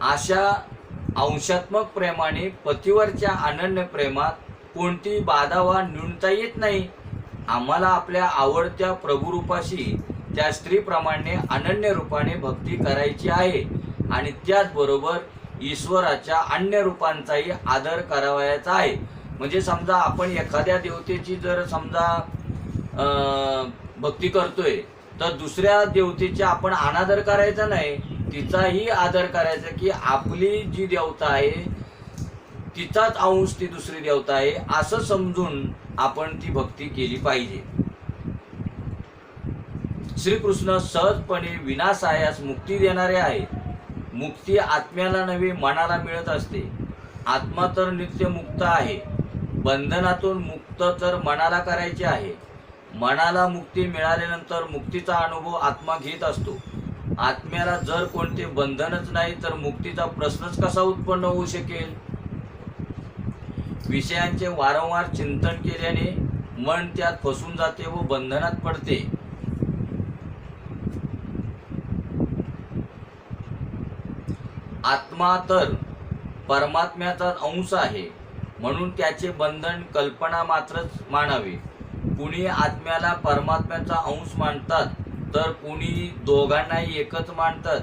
अशा अंशात्मक प्रेमाने पतीवरच्या अनन्य प्रेमात कोणती बाधा वा न्यूनता येत नाही. आम्हाला आपल्या आवडत्या प्रभुरूपाशी त्या स्त्रीप्रमाणे अनन्य रूपाने भक्ती करायची आहे आणि त्याचबरोबर ईश्वराच्या अन्य रूपांचाही आदर करावयाचा आहे. म्हणजे समजा आपण एखाद्या देवतेची जर समजा भक्ती करतोय तर दुसऱ्या देवतेचा आपण अनादर करायचा नाही, तिचाही आदर करायचा. की आपली जी देवता आहे तिचाच अंश ती दुसरी देवता आहे असं समजून आपण ती भक्ती केली पाहिजे. श्रीकृष्ण सहजपणे विनासायास मुक्ती देणारे आहेत. मुक्ती आत्म्याला नव्हे मनाला मिळत असते. आत्मा तर नित्य मुक्त आहे. बंधनातून मुक्त तर मनाला करायचे आहे. मनाला मुक्ती मिळाल्यानंतर मुक्तीचा अनुभव आत्मा घेत असतो. आत्म्याला जर कोणते बंधनच नाही तर मुक्तीचा प्रश्नच कसा उत्पन्न होऊ शकेल. विषयांचे वारंवार चिंतन केल्याने मन त्यात फसून जाते व बंधनात पडते. आत्मा तर परमात्म्याचा अंश आहे म्हणून त्याचे बंधन कल्पना मात्रच मानावे. कुणी आत्म्याला परमात्म्याचा अंश मानतात तर कुणी दोघांनाही एकच मानतात.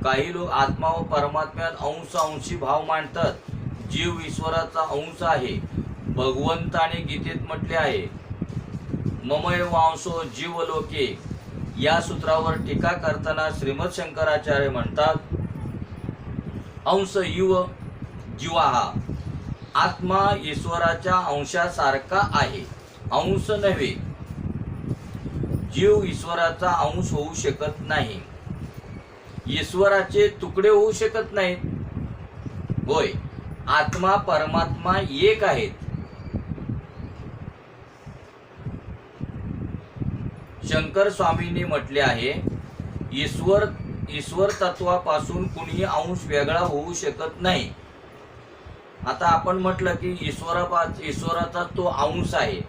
काही लोक आत्मा व परमात्म्यात अंशी भाव मानतात. जीव ईश्वराचा अंश आहे. भगवंताने गीतेत म्हटले आहे, ममय वांसो जीव लोके. या सूत्रावर टीका करताना श्रीमद शंकराचार्य म्हणतात, अंश इव जीवाहा. आत्मा ईश्वराच्या अंशासारखा आहे, अंश नव्हे. जीव ईश्वराचा अंश होऊ शकत नाही. ईश्वराचे तुकडे होऊ शकत नाहीत. होय, आत्मा परमात्मा एक आहेत. शंकर स्वामींनी म्हटले आहे, ईश्वर तत्वापासून कुणीही अंश वेगळा होऊ शकत नाही. आता आपण म्हटलं की ईश्वराचा तो अंश आहे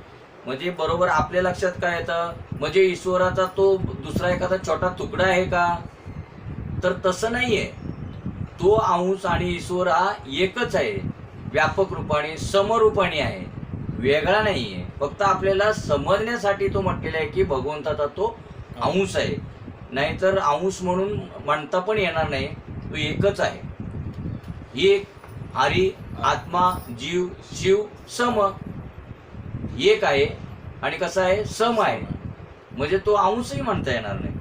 म्हणजे बरोबर आपल्या लक्षात काय येतं, म्हणजे ईश्वराचा तो दुसरा एखादा छोटा तुकडा आहे का, तर तसं नाहीये. तो अंश आणि ईश्वर हा एकच आहे. व्यापक रूपाने समरूपाने आहे, वेगळा नाहीये. फक्त आपल्याला समजण्यासाठी तो म्हटलेला आहे की भगवंताचा तो अंश आहे. नाहीतर अंश म्हणून म्हणता पण येणार नाही. तो एकच आहे. एक हरी, आत्मा, जीव, शिव सम एक आहे आणि कसा आहे, सम आहे. म्हणजे तो अंशही म्हणता येणार नाही.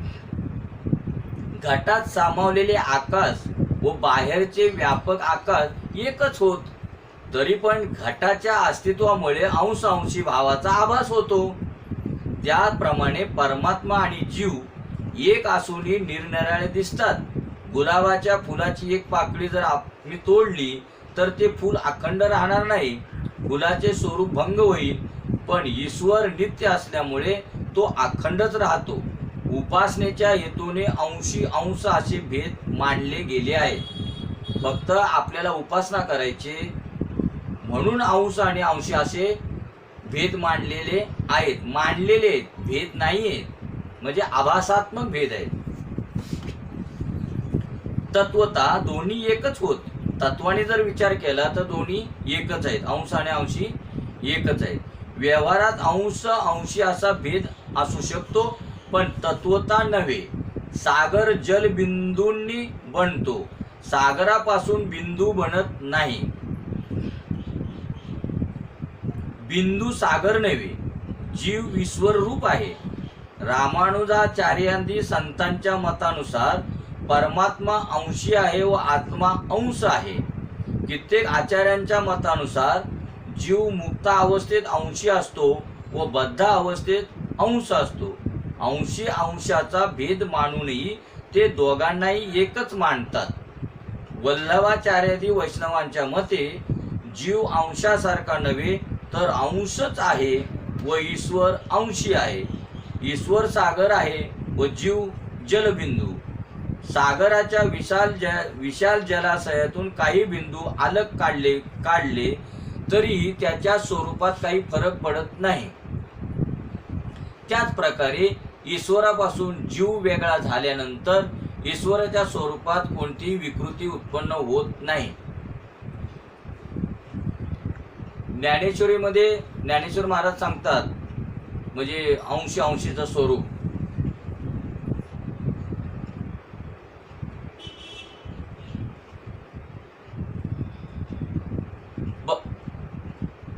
घटात सामावलेले आकाश व बाहेरचे व्यापक आकाश एकच होत, तरी पण घटाच्या अस्तित्वामुळे अंशी भावाचा आभास होतो. त्याप्रमाणे परमात्मा आणि जीव एक असूनही निरनिराळे दिसतात. गुलाबाच्या फुलाची एक पाकळी जर मी तोडली तर ते फूल अखंड राहणार नाही, फुलाचे स्वरूप भंग होईल. पण ईश्वर नित्य असल्यामुळे तो अखंडच राहतो. उपासनेच्या हेतूने अंशी अंश असे भेद मांडले गेले आहेत. फक्त आपल्याला उपासना करायचे म्हणून अंश आणि अंशी असे भेद मांडलेले आहेत. मांडलेले आहेत, भेद नाही आहेत. म्हणजे आभासात्मक भेद आहेत. तत्वता दोन्ही एकच होत. तत्वाने जर विचार केला तर दोन्ही एकच आहेत. अंश आणि अंशी एकच आहेत. व्यवहारात अंशी असा भेद असू शकतो पण तत्वता नव्हे. सागर जल बिंदूंनी बनतो, सागरापासून बिंदू बनत नाही. बिंदू सागर नव्हे, जीव ईश्वर रूप आहे. रामानुजाचार्यांदी संतांच्या मतानुसार परमात्मा अंशी आहे व आत्मा अंश आहे. कित्येक आचार्यांच्या मतानुसार जीव मुक्त अवस्थेत अंशी असतो व बद्ध अवस्थेत अंश असतो. अंशी अंशाचा भेद मानूनही ते दोघांनाही एकच मानतात. वल्लभाचार्यादी वैष्णवांच्या मते जीव अंशासारखा नव्हे तर अंशच आहे व ईश्वर अंशी आहे. ईश्वर सागर आहे व जीव जलबिंदू. सागराच्या विशाल जलाशयातून काही बिंदू अलग काढले तरी त्याच्या स्वरूपात काही फरक पडत नाही. त्याच प्रकारे ईश्वरापासून जीव वेगळा झाल्यानंतर ईश्वराच्या स्वरूपात कोणतीही विकृती उत्पन्न होत नाही. ज्ञानेश्वरीमध्ये ज्ञानेश्वर महाराज सांगतात, म्हणजे अंशीचं स्वरूप.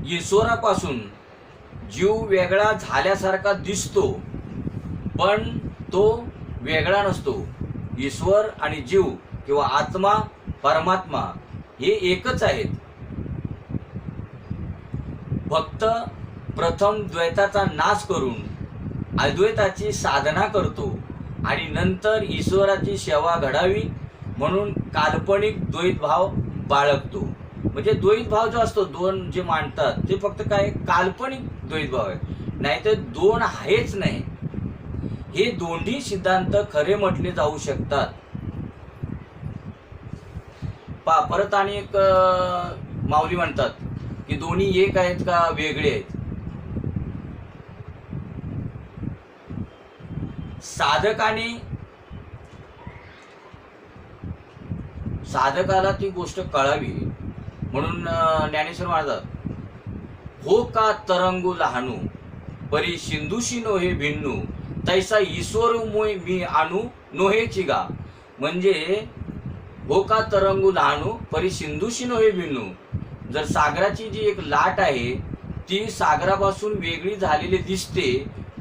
ईश्वरापासून जीव वेगळा झाल्यासारखा दिसतो पण तो वेगळा नसतो. ईश्वर आणि जीव किंवा आत्मा परमात्मा हे एकच आहेत. भक्त प्रथम द्वैताचा नाश करून अद्वैताची साधना करतो आणि नंतर ईश्वराची सेवा घडावी म्हणून काल्पनिक द्वैत भाव बाळगतो. म्हणजे द्वैत भाव जो असतो, दोन जे मांडतात ते फक्त काय काल्पनिक द्वैत भाव आहे, नाहीतर दोन आहेच नाही. हे दोन्ही सिद्धांत खरे म्हटले जाऊ शकतात. परत आणि एक माऊली म्हणतात की दोन्ही एक आहेत का वेगळे आहेत. साधकाला ती गोष्ट कळावी म्हणून ज्ञानेश्वर म्हणतात, हो का तरंगू लहानू परी सिंधुशी नोहे भिन्नू तैसा ईश्वर मी आणू नोहेची गा. म्हणजे हो का तरंगू लहानू परी सिंधुशी नोहे भिन्नू, जर सागराची जी एक लाट आहे ती सागरापासून वेगळी झालेली दिसते,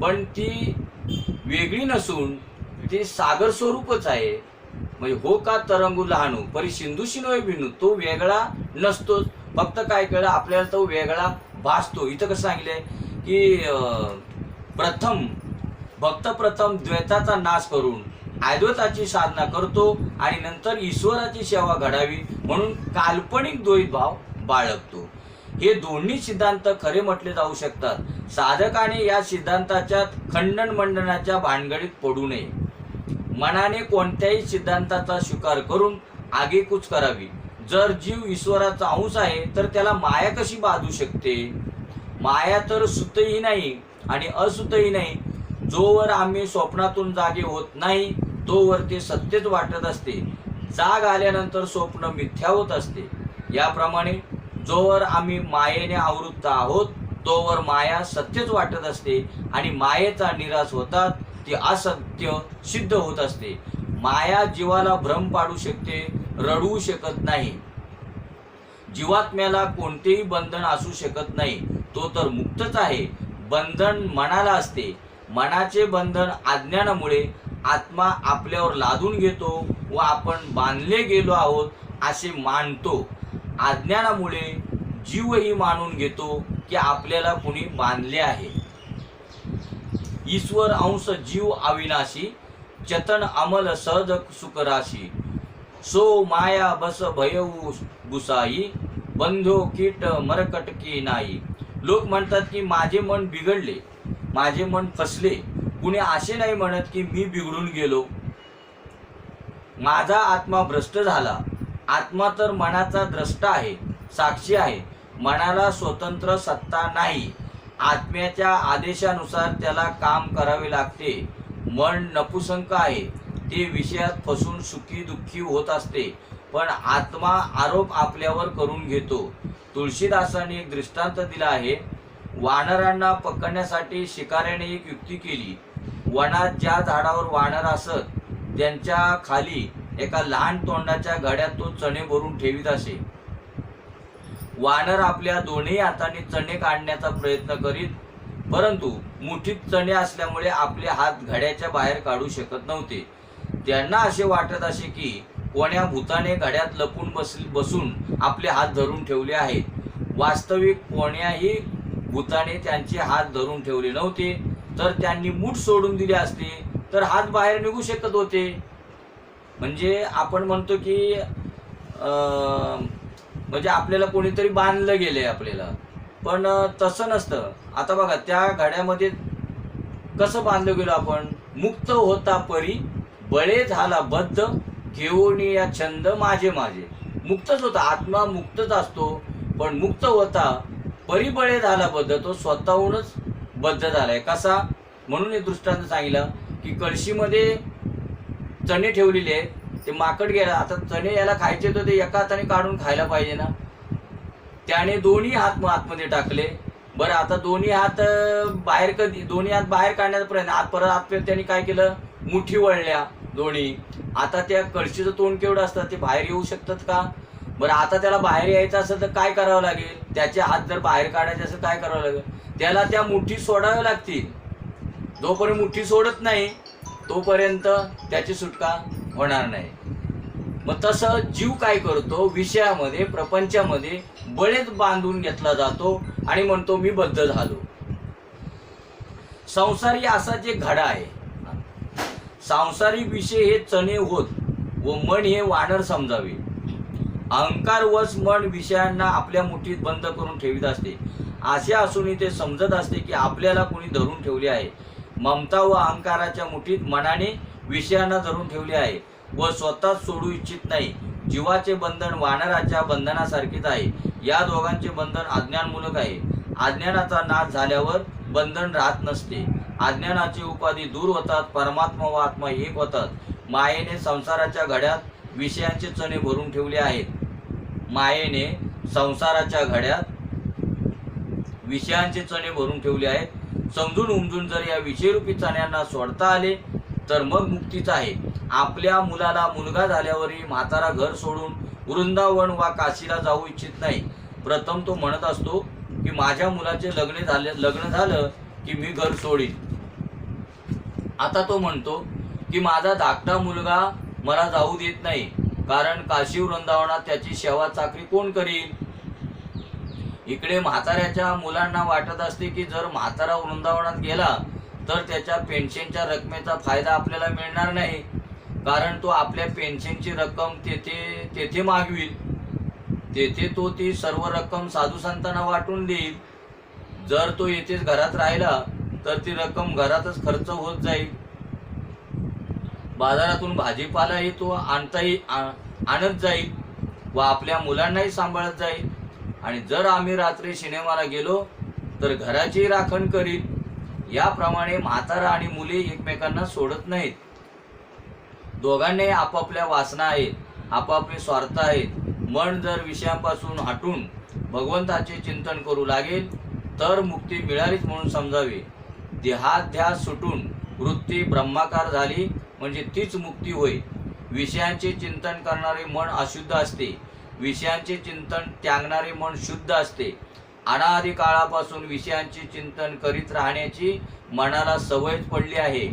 पण ती वेगळी नसून ती सागर स्वरूपच आहे. म्हणजे हो का तरंगू लहानू परी सिंधुशी नोहे भिन्नू, तो वेगळा नसतोच, फक्त काय कळलं आपल्याला तो वेगळा भासतो. इथं कसं सांगितलंय की भक्त प्रथम द्वैताचा नाश करून अद्वैताची साधना करतो आणि नंतर ईश्वराची सेवा घडावी म्हणून काल्पनिक द्वैत भाव बाळगतो. हे दोन्ही सिद्धांत खरे म्हटले जाऊ शकतात. साधकाने या सिद्धांताच्या खंडन मंडनाच्या भानगडीत पडू नये. मनाने कोणत्याही सिद्धांताचा स्वीकार करून आगेकूच करावी. जर जीव ईश्वराचा अंश आहे तर त्याला माया कशी बाधू शकते. माया तर सुतही नाही आणि असुतही नाही. जोवर आम्ही स्वप्नातून जागे होत नाही तोवर ते सत्यच वाटत असते. जाग आल्यानंतर स्वप्न मिथ्या होत असते. याप्रमाणे जोवर आम्ही मायेने आवृत्त आहोत तोवर माया सत्यच वाटत असते आणि मायेचा निराश होतात ती असत्य सिद्ध होत असते. माया जीवाला भ्रम पाडू शकते, रडवू शकत नाही. जीवात्म्याला कोणतेही बंधन असू शकत नाही, तो तर मुक्तच आहे. बंधन मनाला असते. मनाचे बंधन अज्ञानामुळे आत्मा आपल्यावर लादून घेतो व आपण बांधले गेलो आहोत असे मानतो. अज्ञानामुळे जीवही मानून घेतो की आपल्याला कुणी बांधले आहे. ईश्वर अंश जीव अविनाशी चेतन अमल सहज सुखराशी सो माया बस भयऊ गुसाई बंधो कीट मरकटकी नाही. लोक म्हणतात की माझे मन बिघडले, माझे मन फसले. कुणी असे नाही म्हणत की मी बिघडून गेलो, माझा आत्मा भ्रष्ट झाला. आत्मा तर मनाचा द्रष्टा आहे, साक्षी आहे. मनाला स्वतंत्र सत्ता नाही. आत्म्याच्या आदेशानुसार त्याला काम करावे लागते. मन नपुसंक आहे, ते विषयात फसून सुखी दुःखी होत असते, पण आत्मा आरोप आपल्यावर करून घेतो. तुळशीदासाने एक दृष्टांत दिला आहे. वानरांना पकडण्यासाठी शिकाऱ्याने एक युक्ती केली. वनात ज्या झाडावर वानर असत त्यांच्या खाली एका लहान तोंडाच्या घड्यात तो चणे भरून ठेवीत असे. वानर आपल्या दोन्ही हाताने चणे काढण्याचा प्रयत्न करीत, परंतु मुठीत चणे असल्यामुळे आपले हात घड्याच्या बाहेर काढू शकत नव्हते. त्यांना असे वाटत असे की कोण्या भूताने घड्यात लपून बसून आपले हात धरून ठेवले आहेत. वास्तविक कोण्याही भूताने त्यांचे हात धरून ठेवले नव्हते. तर त्यांनी मूठ सोडून दिले असते तर हात बाहेर निघू शकत होते. म्हणजे आपण म्हणतो की म्हणजे आपल्याला कोणीतरी बांधलं गेलंय आपल्याला, पण तसं नसतं. आता बघा त्या घड्यामध्ये कसं बांधलं गेलो आपण. मुक्त होता परी बळे झाला बद्ध घेऊन या छंद माझे माझे. मुक्तच होता, आत्मा मुक्तच असतो, पण मुक्त होता परी बळे झाला बद्ध, तो स्वतःहूनच बद्ध झालाय. कसा म्हणून हे दृष्टांत सांगितलं की कळशीमध्ये चणे ठेवलेले आहेत, ते माकड गेला. आता चणे याला खायचे तर ते एका हाताने काढून खायला पाहिजे ना. त्याने दोन्ही हात आतमध्ये टाकले. बरं आता दोन्ही हात बाहेर काढण्याचा प्रयत्न, परत आत त्यांनी काय केलं, मुठी वळल्या दोन्ही. आता त्या कळशीचं तोंड केवढं असतं, ते बाहेर येऊ शकतात का. बरं आता त्याला बाहेर यायचं असेल तर काय करावं लागेल. त्याचे हात जर बाहेर काढायचे असेल काय करावं लागेल, त्याला त्या मुठी सोडाव्या लागतील. जोपर्यंत मुठी सोडत नाही तोपर्यंत त्याची सुटका होणार नाही. मग तसं जीव काय करतो, विषयामध्ये प्रपंचामध्ये बळेच बांधून घेतला जातो आणि म्हणतो मी बद्ध झालो. संसारी असा जे घडा आहे, सांसारिक विषय हे चणे होत व मन हे वानर समजावे. अहंकार वच मन विषयांना आपल्या मुठीत बंद करून ठेवित असते. असे असूनही ते समजत असते की आपल्याला कोणी धरून ठेवले आहे. ममता व अहंकाराच्या मुठीत मनाने विषयांना धरून ठेवले आहे व स्वतः सोडू इच्छित नाही. जीवाचे बंधन वानराच्या बंधनासारखेच आहे. या दोघांचे बंधन अज्ञानमूलक आहे. अज्ञानाचा नाश झाल्यावर बंधन राहत नसते. अज्ञानाची उपाधी दूर होतात, परमात्मा व आत्मा एक होतात. मायेने संसाराच्या घड्यात विषयांचे चणे भरून ठेवले आहेत. मायेने संसाराच्या घड्यात विषयांचे चणे भरून ठेवले आहेत. समजून उमजून जर या विषयरूपी चण्यांना सोडता आले तर मग मुक्तीच आहे. आपल्या मुलाला मुलगा झाल्यावरही म्हातारा घर सोडून वृंदावन वा काशीला जाऊ इच्छित नाही. प्रथम तो म्हणत असतो की माझ्या मुलाचे लग्न झालं की मी घर सोडीन. आता तो म्हणतो की माझा धाकटा मुलगा मला जाऊ देत नाही, कारण काशी वृंदावनात त्याची सेवा चाकरी कोण करील. इकडे म्हाताऱ्याच्या मुलांना वाटत असते की जर म्हातारा वृंदावनात गेला तर त्याच्या पेन्शनच्या रकमेचा फायदा आपल्याला मिळणार नाही, कारण तो आपल्या पेन्शनची रक्कम तेथे मागविल. तेथे तो ती सर्व रक्कम साधू संतांना वाटून देईल. जर तो येथेच घरात राहिला तर ती रक्कम घरातच खर्च होत जाईल. बाजारातून भाजीपालाही तो आणत जाईल व आपल्या मुलांनाही सांभाळत जाईल. आणि जर आम्ही रात्री सिनेमाला गेलो तर घराची राखण करील. याप्रमाणे म्हातारा आणि मुले एकमेकांना सोडत नाहीत. दोघांनाही आपापल्या वासना आहेत, आपापले स्वार्थ आहेत. मन जर विषयांपासून हटून भगवंताचे चिंतन करू लागेल तर मुक्ती मिळालीच म्हणून समजावे. देहाध्यास सुटून वृत्ती ब्रह्माकार झाली म्हणजे तीच मुक्ती होय. विषयांचे चिंतन करणारे मन अशुद्ध असते, विषयांचे चिंतन त्यागणारे मन शुद्ध असते. अनादी काळापासून विषयांचे चिंतन करीत राहण्याची मनाला सवयच पडली आहे.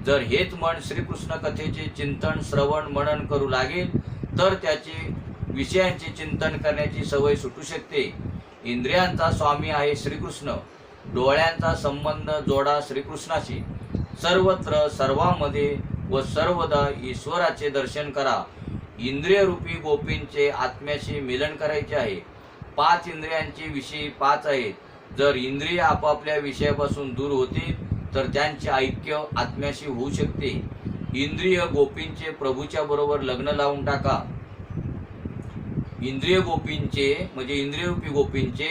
जर हेच मन श्रीकृष्ण कथेचे चिंतन श्रवण मनन करू लागेल तर त्याचे विषयांचे चिंतन करण्याची सवय सुटू शकते. इंद्रियांचा स्वामी आहे श्रीकृष्ण. डोळ्यांचा संबंध जोडा श्रीकृष्णाशी. सर्वत्र सर्वांमध्ये व सर्वदा ईश्वराचे दर्शन करा. इंद्रियरूपी गोपींचे आत्म्याशी मिलन करायचे आहे. 5 इंद्रियांचे विषय 5 आहेत. जर इंद्रिय आपापल्या विषयापासून दूर होतील तर त्यांचे ऐक्य आत्म्याशी होऊ शकते. इंद्रिय गोपींचे प्रभूच्या बरोबर लग्न लावून टाका. इंद्रिय गोपींचे म्हणजे इंद्रियरूपी गोपींचे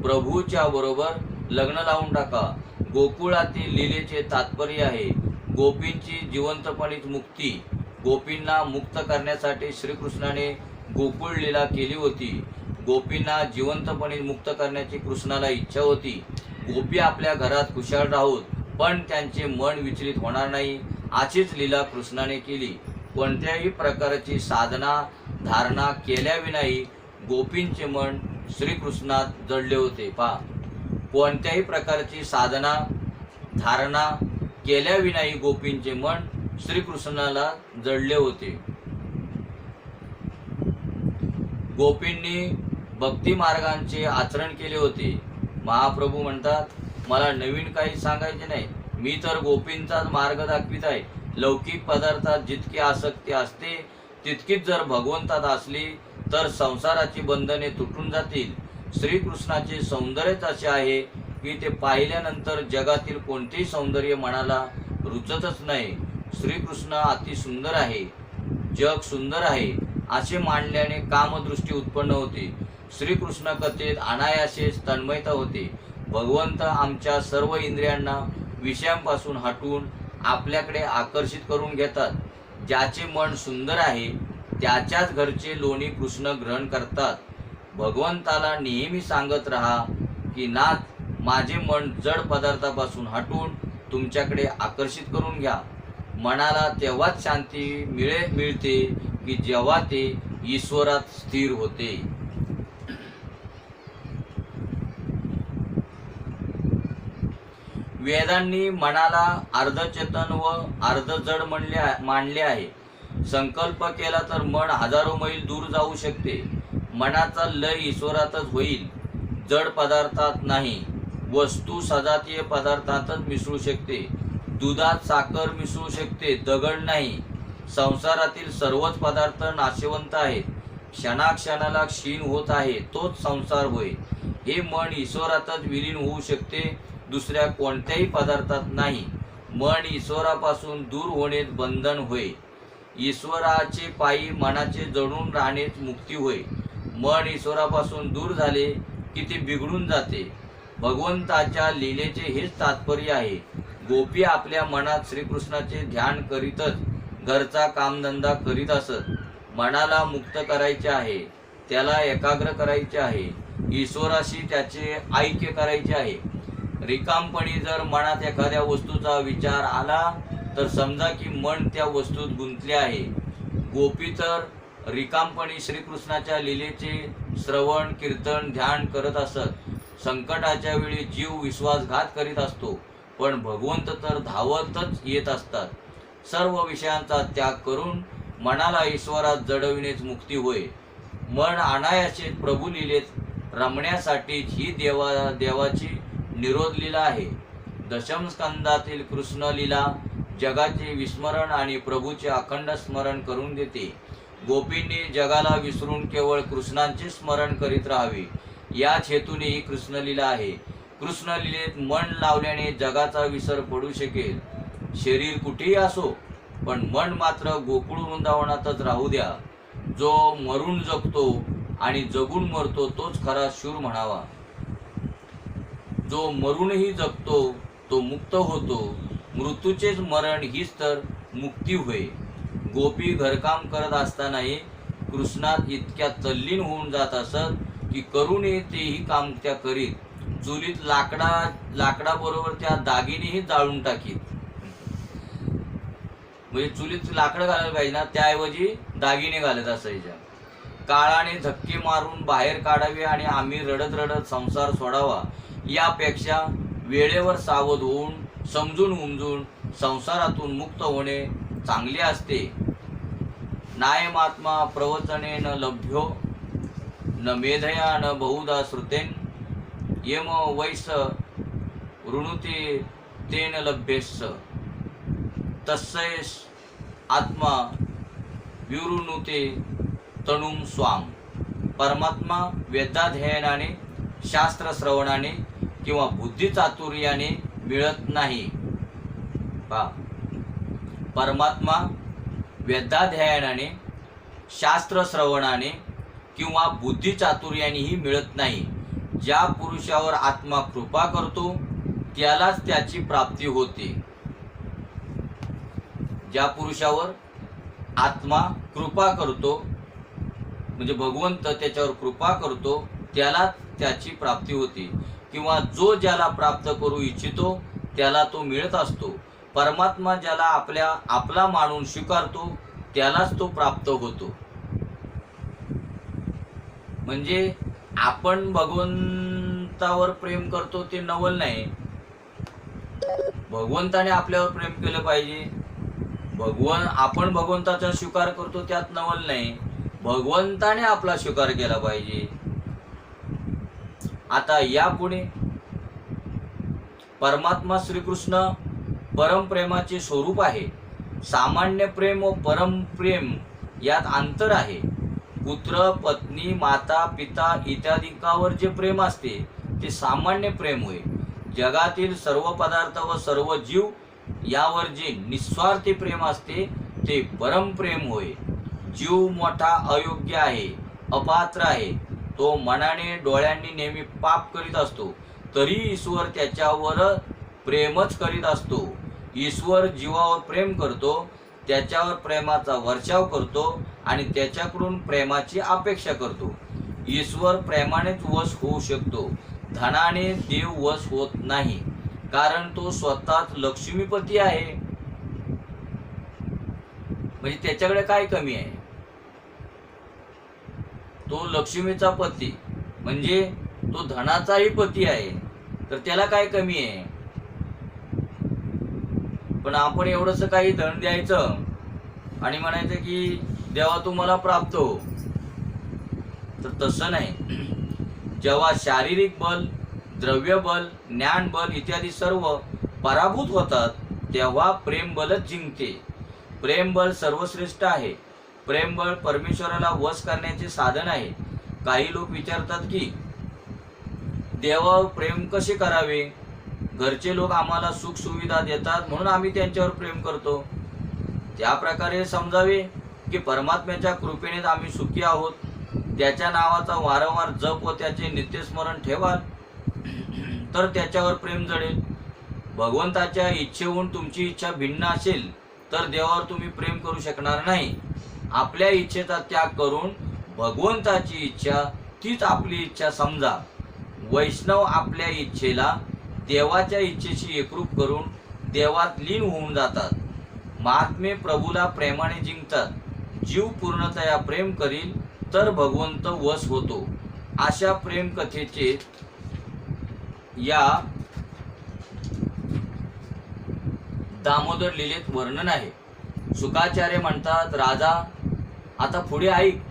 प्रभूच्या बरोबर लग्न लावून टाका. गोकुळातील लीलेचे तात्पर्य आहे गोपींची जिवंतपणीच मुक्ती. गोपींना मुक्त करण्यासाठी श्रीकृष्णाने गोकुळ लीला केली होती. गोपींना जिवंतपणे मुक्त करण्याची कृष्णाला इच्छा होती. गोपी आपल्या घरात खुशाल राहूत पण त्यांचे मन विचलित होणार नाही अशीच लीला कृष्णाने केली. कोणत्याही प्रकारची साधना धारणा केल्याविनाही गोपींचे मन श्रीकृष्णात जडले होते. पहा, कोणत्याही प्रकारची साधना धारणा केल्याविनाही गोपींचे मन श्रीकृष्णाला जडले होते. गोपींनी भक्ती मार्गांचे आचरण केले होते. महाप्रभू म्हणतात, मला नवीन काही सांगायचे नाही, मी तर गोपींचाच मार्ग दाखवित आहे. लौकिक पदार्थात जितकी आसक्ती असते तितकीच जर भगवंतात असली तर संसाराची बंधने तुटून जातील. श्रीकृष्णाचे सौंदर्यच असे आहे की ते पाहिल्यानंतर जगातील कोणतेही सौंदर्य मनाला रुचतच नाही. श्रीकृष्ण अति सुंदर आहे, जग सुंदर आहे असे मानल्याने कामदृष्टी उत्पन्न होते. श्रीकृष्ण कथेत अनायासेच तन्मयता होते. भगवंत आमच्या सर्व इंद्रियांना विषयांपासून हटवून आपल्याकडे आकर्षित करून घेतात. ज्याचे मन सुंदर आहे त्याच्याच घरचे लोणी कृष्ण ग्रहण करतात. भगवंताला नेहमी सांगत राहा की नाथ, माझे मन जड पदार्थापासून हटवून तुमच्याकडे आकर्षित करून घ्या. मनाला तेव्हाच शांती मिळते की जेव्हा ते ईश्वरात स्थिर होते. वेदांनी मनाला अर्धचेतन व अर्धजड मानले आहे. संकल्प केला तर मन हजारो मैल दूर जाऊ शकते. मनाचा लय ईश्वरातच होईल, जड पदार्थात नाही. वस्तू सजातीय पदार्थातच मिसळू शकते. दुधात साखर मिसळू शकते, दगड नाही. संसारातील सर्वच पदार्थ नाशवंत आहेत. क्षणाक्षणाला क्षीण होत आहे, तोच संसार होय. हे मन ईश्वरातच विलीन होऊ शकते, दुसऱ्या कोणत्याही पदार्थात नाही. मन ईश्वरापासून दूर होणेच बंधन होय. ईश्वराचे पायी मनाचे जडून राहणेच मुक्ती होय. मन ईश्वरापासून दूर झाले की ते बिघडून जाते. भगवंताच्या लीलेचे हेच तात्पर्य आहे. गोपी आपल्या मनात श्रीकृष्णाचे ध्यान करीतच घरचा कामधंदा करीत असत. मनाला मुक्त करायचे आहे, त्याला एकाग्र करायचे आहे, ईश्वराशी त्याचे ऐक्य करायचे आहे. रिकामपणी जर मनात एखाद्या वस्तूचा विचार आला तर समजा की मन त्या वस्तूत गुंतले आहे. गोपी तर रिकामपणी श्रीकृष्णाच्या लीलेचे श्रवण कीर्तन ध्यान करत असत. संकटाच्या वेळी जीव विश्वासघात करीत असतो, पण भगवंत तर धावतच येत असतात. सर्व विषयांचा त्याग करून मनाला ईश्वरात जडविणेच मुक्ती होय. मन अनायासे प्रभू लीलेत रमण्यासाठीच ही देवाची निरोध लीला आहे. दशम स्कंदातील कृष्ण लीला जगाचे विस्मरण आणि प्रभूचे अखंड स्मरण करून देते. गोपींनी जगाला विसरून केवळ कृष्णांचे स्मरण करीत राहावे, याच हेतूने ही कृष्णलीला आहे. कृष्णलीलेत मन लावल्याने जगाचा विसर पडू शकेल. शरीर कुठेही असो, पण मन मात्र गोकुळ वृंदावनातच राहू द्या. जो मरून जगतो आणि जगून मरतो तोच खरा शूर म्हणावा. जो मरूनही जगतो तो मुक्त होतो. मृत्यूचेच मरण हीच तर मुक्ती होय. गोपी घरकाम करत असतानाही कृष्णात इतक्या तल्लीन होऊन जात असत की करूनही तेही काम त्या करीत. चुलीत लाकडाबरोबर त्या दागिनेही जाळून टाकीत. म्हणजे चुलीत लाकडं घालायला पाहिजे ना, त्याऐवजी दागिने घालत असायच्या. काळाने धक्के मारून बाहेर काढावे आणि आम्ही रडत रडत संसार सोडावा, यापेक्षा वेळेवर सावध होऊन समजून उमजून संसारातून मुक्त होणे चांगले असते. नायमात्मा प्रवचने न लभ्यो न मेधया न बहुधा श्रुतेन येम वैस ऋणुते तेन लभ्येस तस्सैस आत्मा विवृणुते तणुम स्वाम. परमात्मा वेदाध्ययनाने शास्त्र श्रवणाने किंवा बुद्धी चातुर्याने मिळत नाही. परमात्मा वेदाध्ययनाने शास्त्र श्रवणाने किंवा बुद्धी चातुर्यानेही मिळत नाही. ज्या पुरुषावर आत्मा कृपा करतो त्यालाच त्याची प्राप्ती होते. ज्या पुरुषावर आत्मा कृपा करतो म्हणजे भगवंत त्याच्यावर कृपा करतो त्याला त्याची प्राप्ती होते, किंवा जो ज्याला प्राप्त करू इच्छितो त्याला तो मिळत असतो. परमात्मा ज्याला आपला मानून स्वीकारतो त्यालाच तो प्राप्त होतो. म्हणजे आपण भगवंतावर प्रेम करतो ते नवल नाही. भगवंताने आपल्यावर प्रेम केलं पाहिजे. आपण भगवंताचा स्वीकार करतो त्यात नवल नाही. भगवंताने आपला स्वीकार केला पाहिजे. आता यापुढे परमात्मा श्रीकृष्ण परमप्रेमाचे स्वरूप आहे. सामान्य प्रेम व परमप्रेम यात अंतर आहे. पुत्र पत्नी माता पिता इत्यादींकावर जे प्रेम असते ते सामान्य प्रेम होय. जगातील सर्व पदार्थ व सर्व जीव यावर जे निस्वार्थी प्रेम असते ते परमप्रेम होय. जीव मोठा अयोग्य आहे, अपात्र आहे. तो मनाने डोळ्यांनी नेहमी पाप करीत असतो, तरी ईश्वर त्याच्यावर प्रेमच करीत असतो. ईश्वर जीवावर प्रेम करतो, त्याच्यावर प्रेमाचा वर्षाव करतो आणि त्याच्याकडून प्रेमाची अपेक्षा करतो. ईश्वर प्रेमानेच वश होऊ शकतो. धनाने देव वश होत नाही, कारण तो स्वतःच लक्ष्मीपती आहे. म्हणजे त्याच्याकडे काय कमी आहे? तो लक्ष्मीचा पती म्हणजे तो धनाचाही पती आहे, तर त्याला काय कमी आहे? पण आपण एवढंसं काही धन द्यायचं आणि म्हणायचं की देवा तू मला प्राप्त हो. तर तसं नाही. जेव्हा शारीरिक बल, द्रव्य बल, ज्ञान बल इत्यादी सर्व पराभूत होतात तेव्हा प्रेम बलच जिंकते. प्रेम बल सर्वश्रेष्ठ आहे. प्रेम बळ परमेश्वराला वश करण्याचे साधन आहे. काही लोक विचारतात की देवावर प्रेम कसे करावे. घरचे लोक आम्हाला सुख सुविधा देतात म्हणून आम्ही त्यांच्यावर प्रेम करतो. त्या प्रकारे समजावे की परमात्म्याच्या कृपेने आम्ही सुखी आहोत. त्याच्या नावाचा वारंवार जप व त्याचे नित्यस्मरण ठेवाल तर त्याच्यावर प्रेम जडेल. भगवंताच्या इच्छेहून तुमची इच्छा भिन्न असेल तर देवावर तुम्ही प्रेम करू शकणार नाही. आपल्या इच्छेचा त्याग करून भगवंताची इच्छा तीच आपली इच्छा समजा. वैष्णव आपल्या इच्छेला देवाच्या इच्छेशी एकरूप करून देवात लीन होऊन जातात. महात्मे प्रभूला प्रेमाने जिंकतात. जीव पूर्णतया प्रेम करील तर भगवंत वश होतो. अशा प्रेम कथेचे या दामोदर लीलेत वर्णन आहे. शुकाचार्य म्हणतात, राजा आता पुढे ऐक.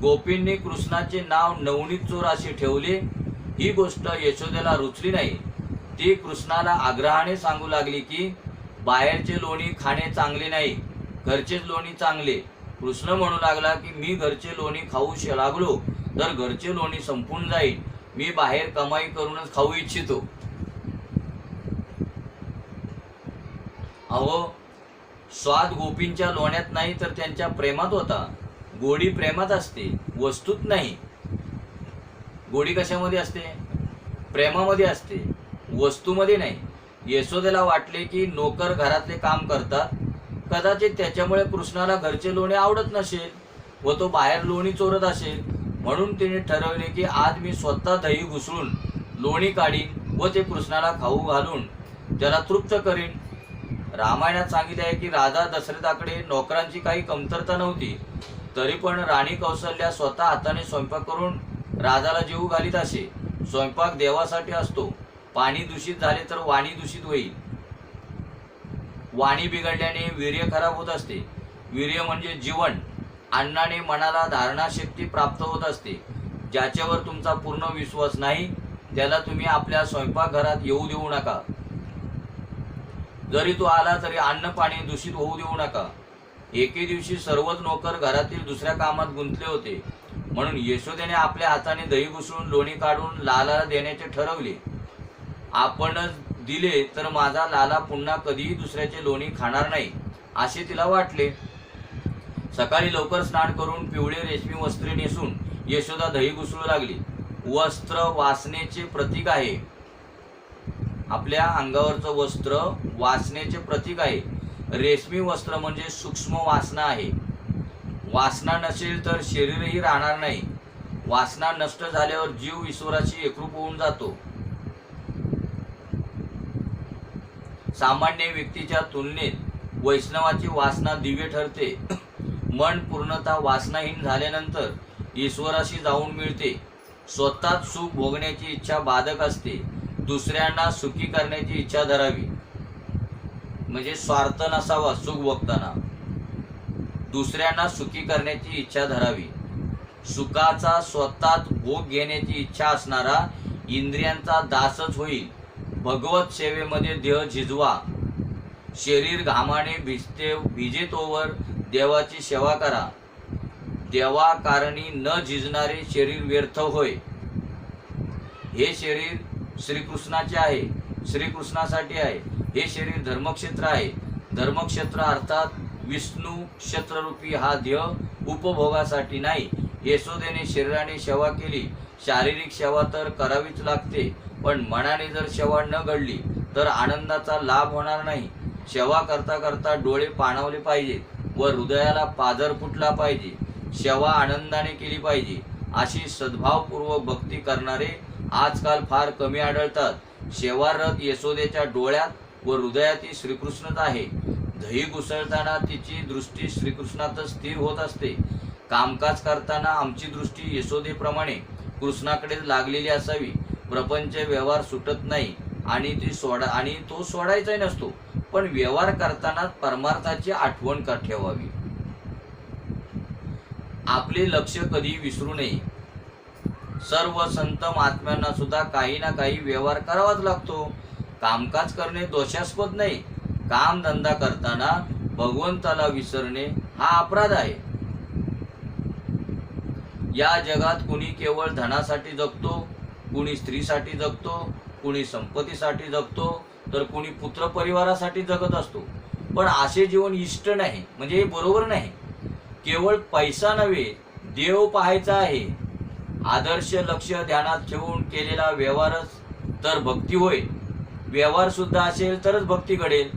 गोपींनी कृष्णाचे नाव नवनीत चोर असे ठेवले. ही गोष्ट यशोदेला रुचली नाही. ती कृष्णाला आग्रहाने सांगू लागली की बाहेरचे लोणी खाणे चांगले नाही, घरचेच लोणी चांगले. कृष्ण म्हणू लागला की मी घरचे लोणी खाऊ लागलो तर घरचे लोणी संपून जाईल. मी बाहेर कमाई करूनच खाऊ इच्छितो. अहो, स्वाद गोपींच्या लोण्यात नाही तर त्यांच्या प्रेमात होता. गोडी प्रेमात असते, वस्तूत नाही. गोडी कशामध्ये असते? प्रेमामध्ये असते, वस्तूमध्ये नाही. यशोदेला वाटले की नोकर घरातले काम करतात, कदाचित त्याच्यामुळे कृष्णाला घरचे लोणी आवडत नसेल व तो बाहेर लोणी चोरत असेल. म्हणून तिने ठरवले की आज मी स्वतः दही घुसळून लोणी काढीन व ते कृष्णाला खाऊ घालून त्याला तृप्त करीन. रामायणात सांगितले आहे की राजा दशरथाकडे नोकरांची काही कमतरता नव्हती, तरी पण राणी कौशल्या स्वतः हाताने स्वयंपाक करून राजाला जेवू घालीत असे. स्वयंपाक देवासाठी असतो. पाणी दूषित झाले तर वाणी दूषित होईल. वाणी बिघडल्याने वीर्य खराब होत असते. वीर्य म्हणजे जीवन. अन्नाने मनाला धारणाशक्ती प्राप्त होत असते. ज्याच्यावर तुमचा पूर्ण विश्वास नाही त्याला तुम्ही आपल्या स्वयंपाकघरात येऊ देऊ नका. जरी तो आला तरी अन्न पाणी दूषित होऊ देऊ नका. एके दिवशी सर्वच नोकर घरातील दुसऱ्या कामात गुंतले होते, म्हणून यशोदेने आपल्या हाताने दही घुसळून लोणी काढून लालाला देण्याचे ठरवले. आपणच दिले तर माझा लाला पुन्हा कधीही दुसऱ्याचे लोणी खाणार नाही असे तिला वाटले. सकाळी लवकर स्नान करून पिवळे रेशमी वस्त्रे नेसून यशोदा दही घुसळू लागली. वस्त्र वासनेचे प्रतीक आहे. आपल्या अंगावरचं वस्त्र वासनेचे प्रतीक आहे. रेशमी वस्त्र म्हणजे सूक्ष्म वासना आहे. वासना नसेल तर शरीरही राहणार नाही. वासना नष्ट झाल्यावर जीव ईश्वराशी एकरूप होऊन जातो. सामान्य व्यक्तीच्या तुलनेत वैष्णवाची वासना दिव्य ठरते. मन पूर्णतः वासनाहीन झाल्यानंतर ईश्वराशी जाऊन मिळते. स्वतःच सुख भोगण्याची इच्छा बाधक असते. दुसऱ्यांना सुखी करण्याची इच्छा धरावी, म्हणजे स्वार्थ नसावा. सुख भोगताना दुसऱ्यांना सुखी करण्याची इच्छा धरावी. सुखाचा स्वतःच भोग घेण्याची इच्छा असणारा इंद्रियांचा दासच होईल. भगवत सेवेमध्ये देह झिजवा. शरीर घामाने भिजे तोवर देवाची सेवा करा. देवा कारणी न झिजणारे शरीर व्यर्थ होय. हे शरीर श्रीकृष्णाचे आहे, श्रीकृष्णासाठी आहे. हे शरीर धर्मक्षेत्र आहे. धर्मक्षेत्र अर्थात विष्णू क्षेत्ररूपी हा देह उपभोगासाठी नाही. यशोदेने शरीराने सेवा केली. शारीरिक सेवा तर करावीच लागते, पण मनाने जर सेवा न घडली तर आनंदाचा लाभ होणार नाही. सेवा करता करता डोळे पाणावले पाहिजेत व हृदयाला पाझर फुटला पाहिजे. सेवा आनंदाने केली पाहिजे. अशी सद्भावपूर्वक भक्ती करणारे आजकाल फार कमी आढळतात. सेवारत यशोदेच्या डोळ्यात व हृदयात श्रीकृष्णच आहे. दही घुसळताना तिची दृष्टी श्रीकृष्णातच स्थिर होत असते. कामकाज करताना आमची दृष्टी यशोदेप्रमाणे कृष्णाकडे लागलेली असावी. प्रपंच व्यवहार सुटत नाही आणि तो सोडायचाही नसतो, पण व्यवहार करताना परमार्थाची आठवण ठेवावी. आपले लक्ष कधी विसरू नये. सर्व संत महात्म्यांना सुद्धा काही ना काही व्यवहार करावाच लागतो. कामकाज करणे दोषास्पद नाही. काम धंदा करताना भगवंताला विसरणे हा अपराध आहे. या जगात कुणी केवळ धनासाठी जगतो, कुणी स्त्रीसाठी जगतो, कुणी संपत्तीसाठी जगतो, तर कुणी पुत्र परिवारासाठी जगत असतो. पण असे जीवन इष्ट नाही, म्हणजे हे बरोबर नाही. केवळ पैसा नव्हे, देव पाहायचा आहे. आदर्श लक्ष ध्यानात ठेवून केलेला व्यवहारच तर भक्ती होय. व्यवहार सुद्धा असेल तरच भक्ती घडेल.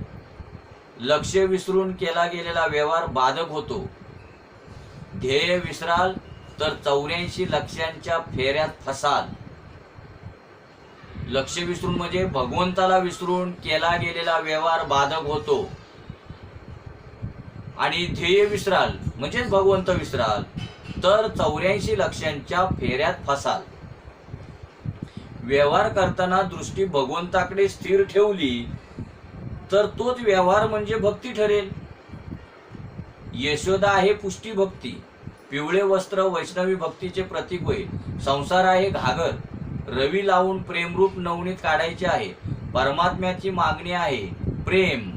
लक्ष विसरून केला गेलेला व्यवहार बाधक होतो. ध्येय विसराल तर 84 लक्ष्यांच्या फेऱ्यात फसाल. लक्ष विसरून म्हणजे भगवंताला विसरून केला गेलेला व्यवहार बाधक होतो. आणि ध्येय विसराल म्हणजेच भगवंत विसराल तर 84 लक्ष्यांच्या फेऱ्यात फसाल. व्यवहार करताना दृष्टी भगवंताकडे स्थिर ठेवली तर तोच व्यवहार म्हणजे भक्ती ठरेल. यशोदा आहे पुष्टी भक्ती. पिवळे वस्त्र वैष्णवी भक्तीचे प्रतीक होय. संसार आहे घागर. रवी लावून प्रेमरूप नवनीत काढायचे आहे. परमात्म्याची मागणी आहे प्रेम.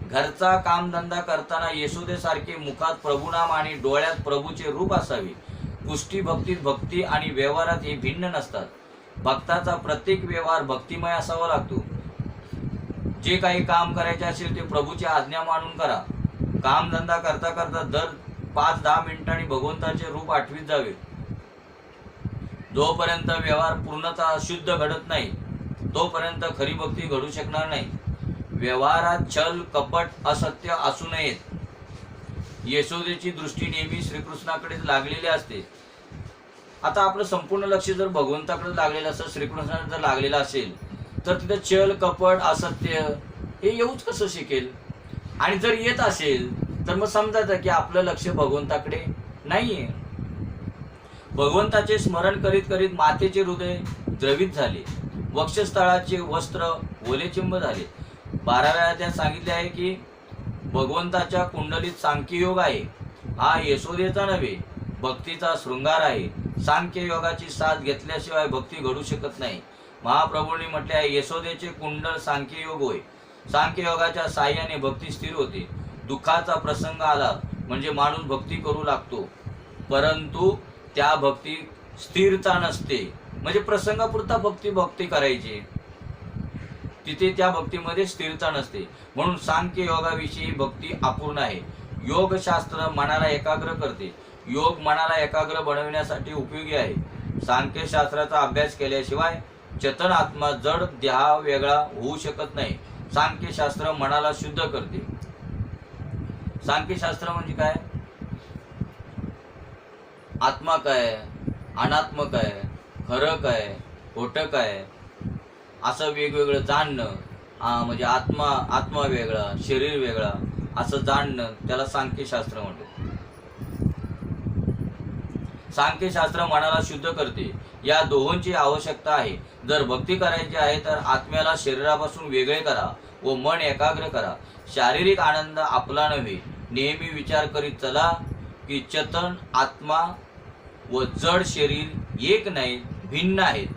घरचा कामधंदा करताना यशोदेसारखे मुखात प्रभुनाम आणि डोळ्यात प्रभूचे रूप असावे. पुष्टी भक्तीत भक्ती आणि व्यवहारात हे भिन्न नसतात. भक्ताचा प्रत्येक व्यवहार भक्तिमय असावा लागतो. जे काही काम करायचे असेल ते प्रभूची आज्ञा मानून करा. कामधंदा करता करता दर 5-10 मिनिटांनी भगवंताचे रूप आठवीत जावे. जोपर्यंत व्यवहार पूर्णतः शुद्ध घडत नाही तोपर्यंत खरी भक्ती घडू शकणार नाही. व्यवहारात छल कपट असत्य असू नयेत. यशोदेची दृष्टी नेहमी श्रीकृष्णाकडेच लागलेली असते. आता आपलं संपूर्ण लक्ष जर भगवंताकडे लागलेलं असेल, श्रीकृष्णाकडे जर लागलेलं असेल तर तिथे छल कपट असत्य हे येऊच कसं शिकेल. आणि जर येत असेल तर मग समजायचं की आपलं लक्ष भगवंताकडे नाहीये. भगवंताचे स्मरण करीत करीत मातेचे हृदय द्रवित झाले. वक्षस्थळाचे वस्त्र ओलेचिंब झाले. 12व्या अध्यायात सांगितले आहे की भगवंताच्या कुंडलीत सांख्ययोग आहे. हा यशोदेचा नव्हे भक्तीचा शृंगार आहे. सांख्य योगाची साथ घेतल्याशिवाय भक्ती घडू शकत नाही. महाप्रभूंनी म्हटले आहे यशोदेचे कुंडल सांख्ययोग होय. सांख्ययोगाच्या साह्याने भक्ती स्थिर होते. दुःखाचा प्रसंग आला म्हणजे माणूस भक्ती करू लागतो, परंतु त्या भक्तीत स्थिरता नसते. म्हणजे प्रसंगापुरता भक्ती करायची, तिथे त्या भक्तीमध्ये स्थिरता नसते. म्हणून सांख्य योगाविषयी भक्ती अपूर्ण आहे. योगशास्त्र मनाला एकाग्र करते. योग मनाला एकाग्र बनविण्यासाठी उपयोगी आहे. सांख्यशास्त्राचा अभ्यास केल्याशिवाय चेतन आत्मा जड देहा वेगळा होऊ शकत नाही. सांख्यशास्त्र मनाला शुद्ध करते. सांख्यशास्त्र म्हणजे काय? आत्मा काय, अनात्म काय, खरं काय, खोटं काय असं वेगवेगळं जाणणं. म्हणजे आत्मा वेगळा, शरीर वेगळा असं जाणणं त्याला सांख्यशास्त्र म्हणतात. सांख्यशास्त्र मनाला शुद्ध करते. या दोहोंची आवश्यकता आहे. जर भक्ती करायची आहे तर आत्म्याला शरीरापासून वेगळे करा व मन एकाग्र करा. शारीरिक आनंद आपला नव्हे. नेहमी विचार करीत चला की चेतन आत्मा व जड शरीर एक नाही, भिन्न आहेत.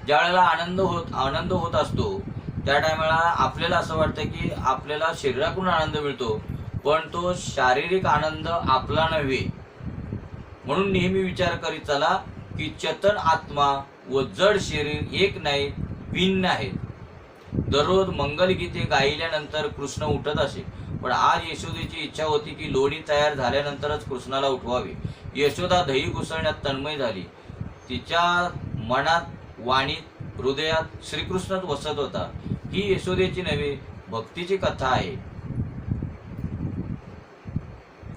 ज्या वेळेला आनंद होत असतो त्या टायमाला आपल्याला असं वाटतं की आपल्याला शरीराकडून आनंद मिळतो, पण तो शारीरिक आनंद आपला नव्हे. म्हणून नेहमी विचार करीत चला की चेतन आत्मा व जड शरीर एक नाही, भिन्न आहेत. दररोज मंगलगीते गायल्यानंतर कृष्ण उठत असे, पण आज यशोदेची इच्छा होती की लोणी तयार झाल्यानंतरच कृष्णाला उठवावे. यशोदा दही घुसळण्यात तन्मय झाली. तिच्या मनात, वाणीत, हृदयात श्रीकृष्णच वसत होता. ही यशोदेची नव्हे भक्तीची कथा आहे.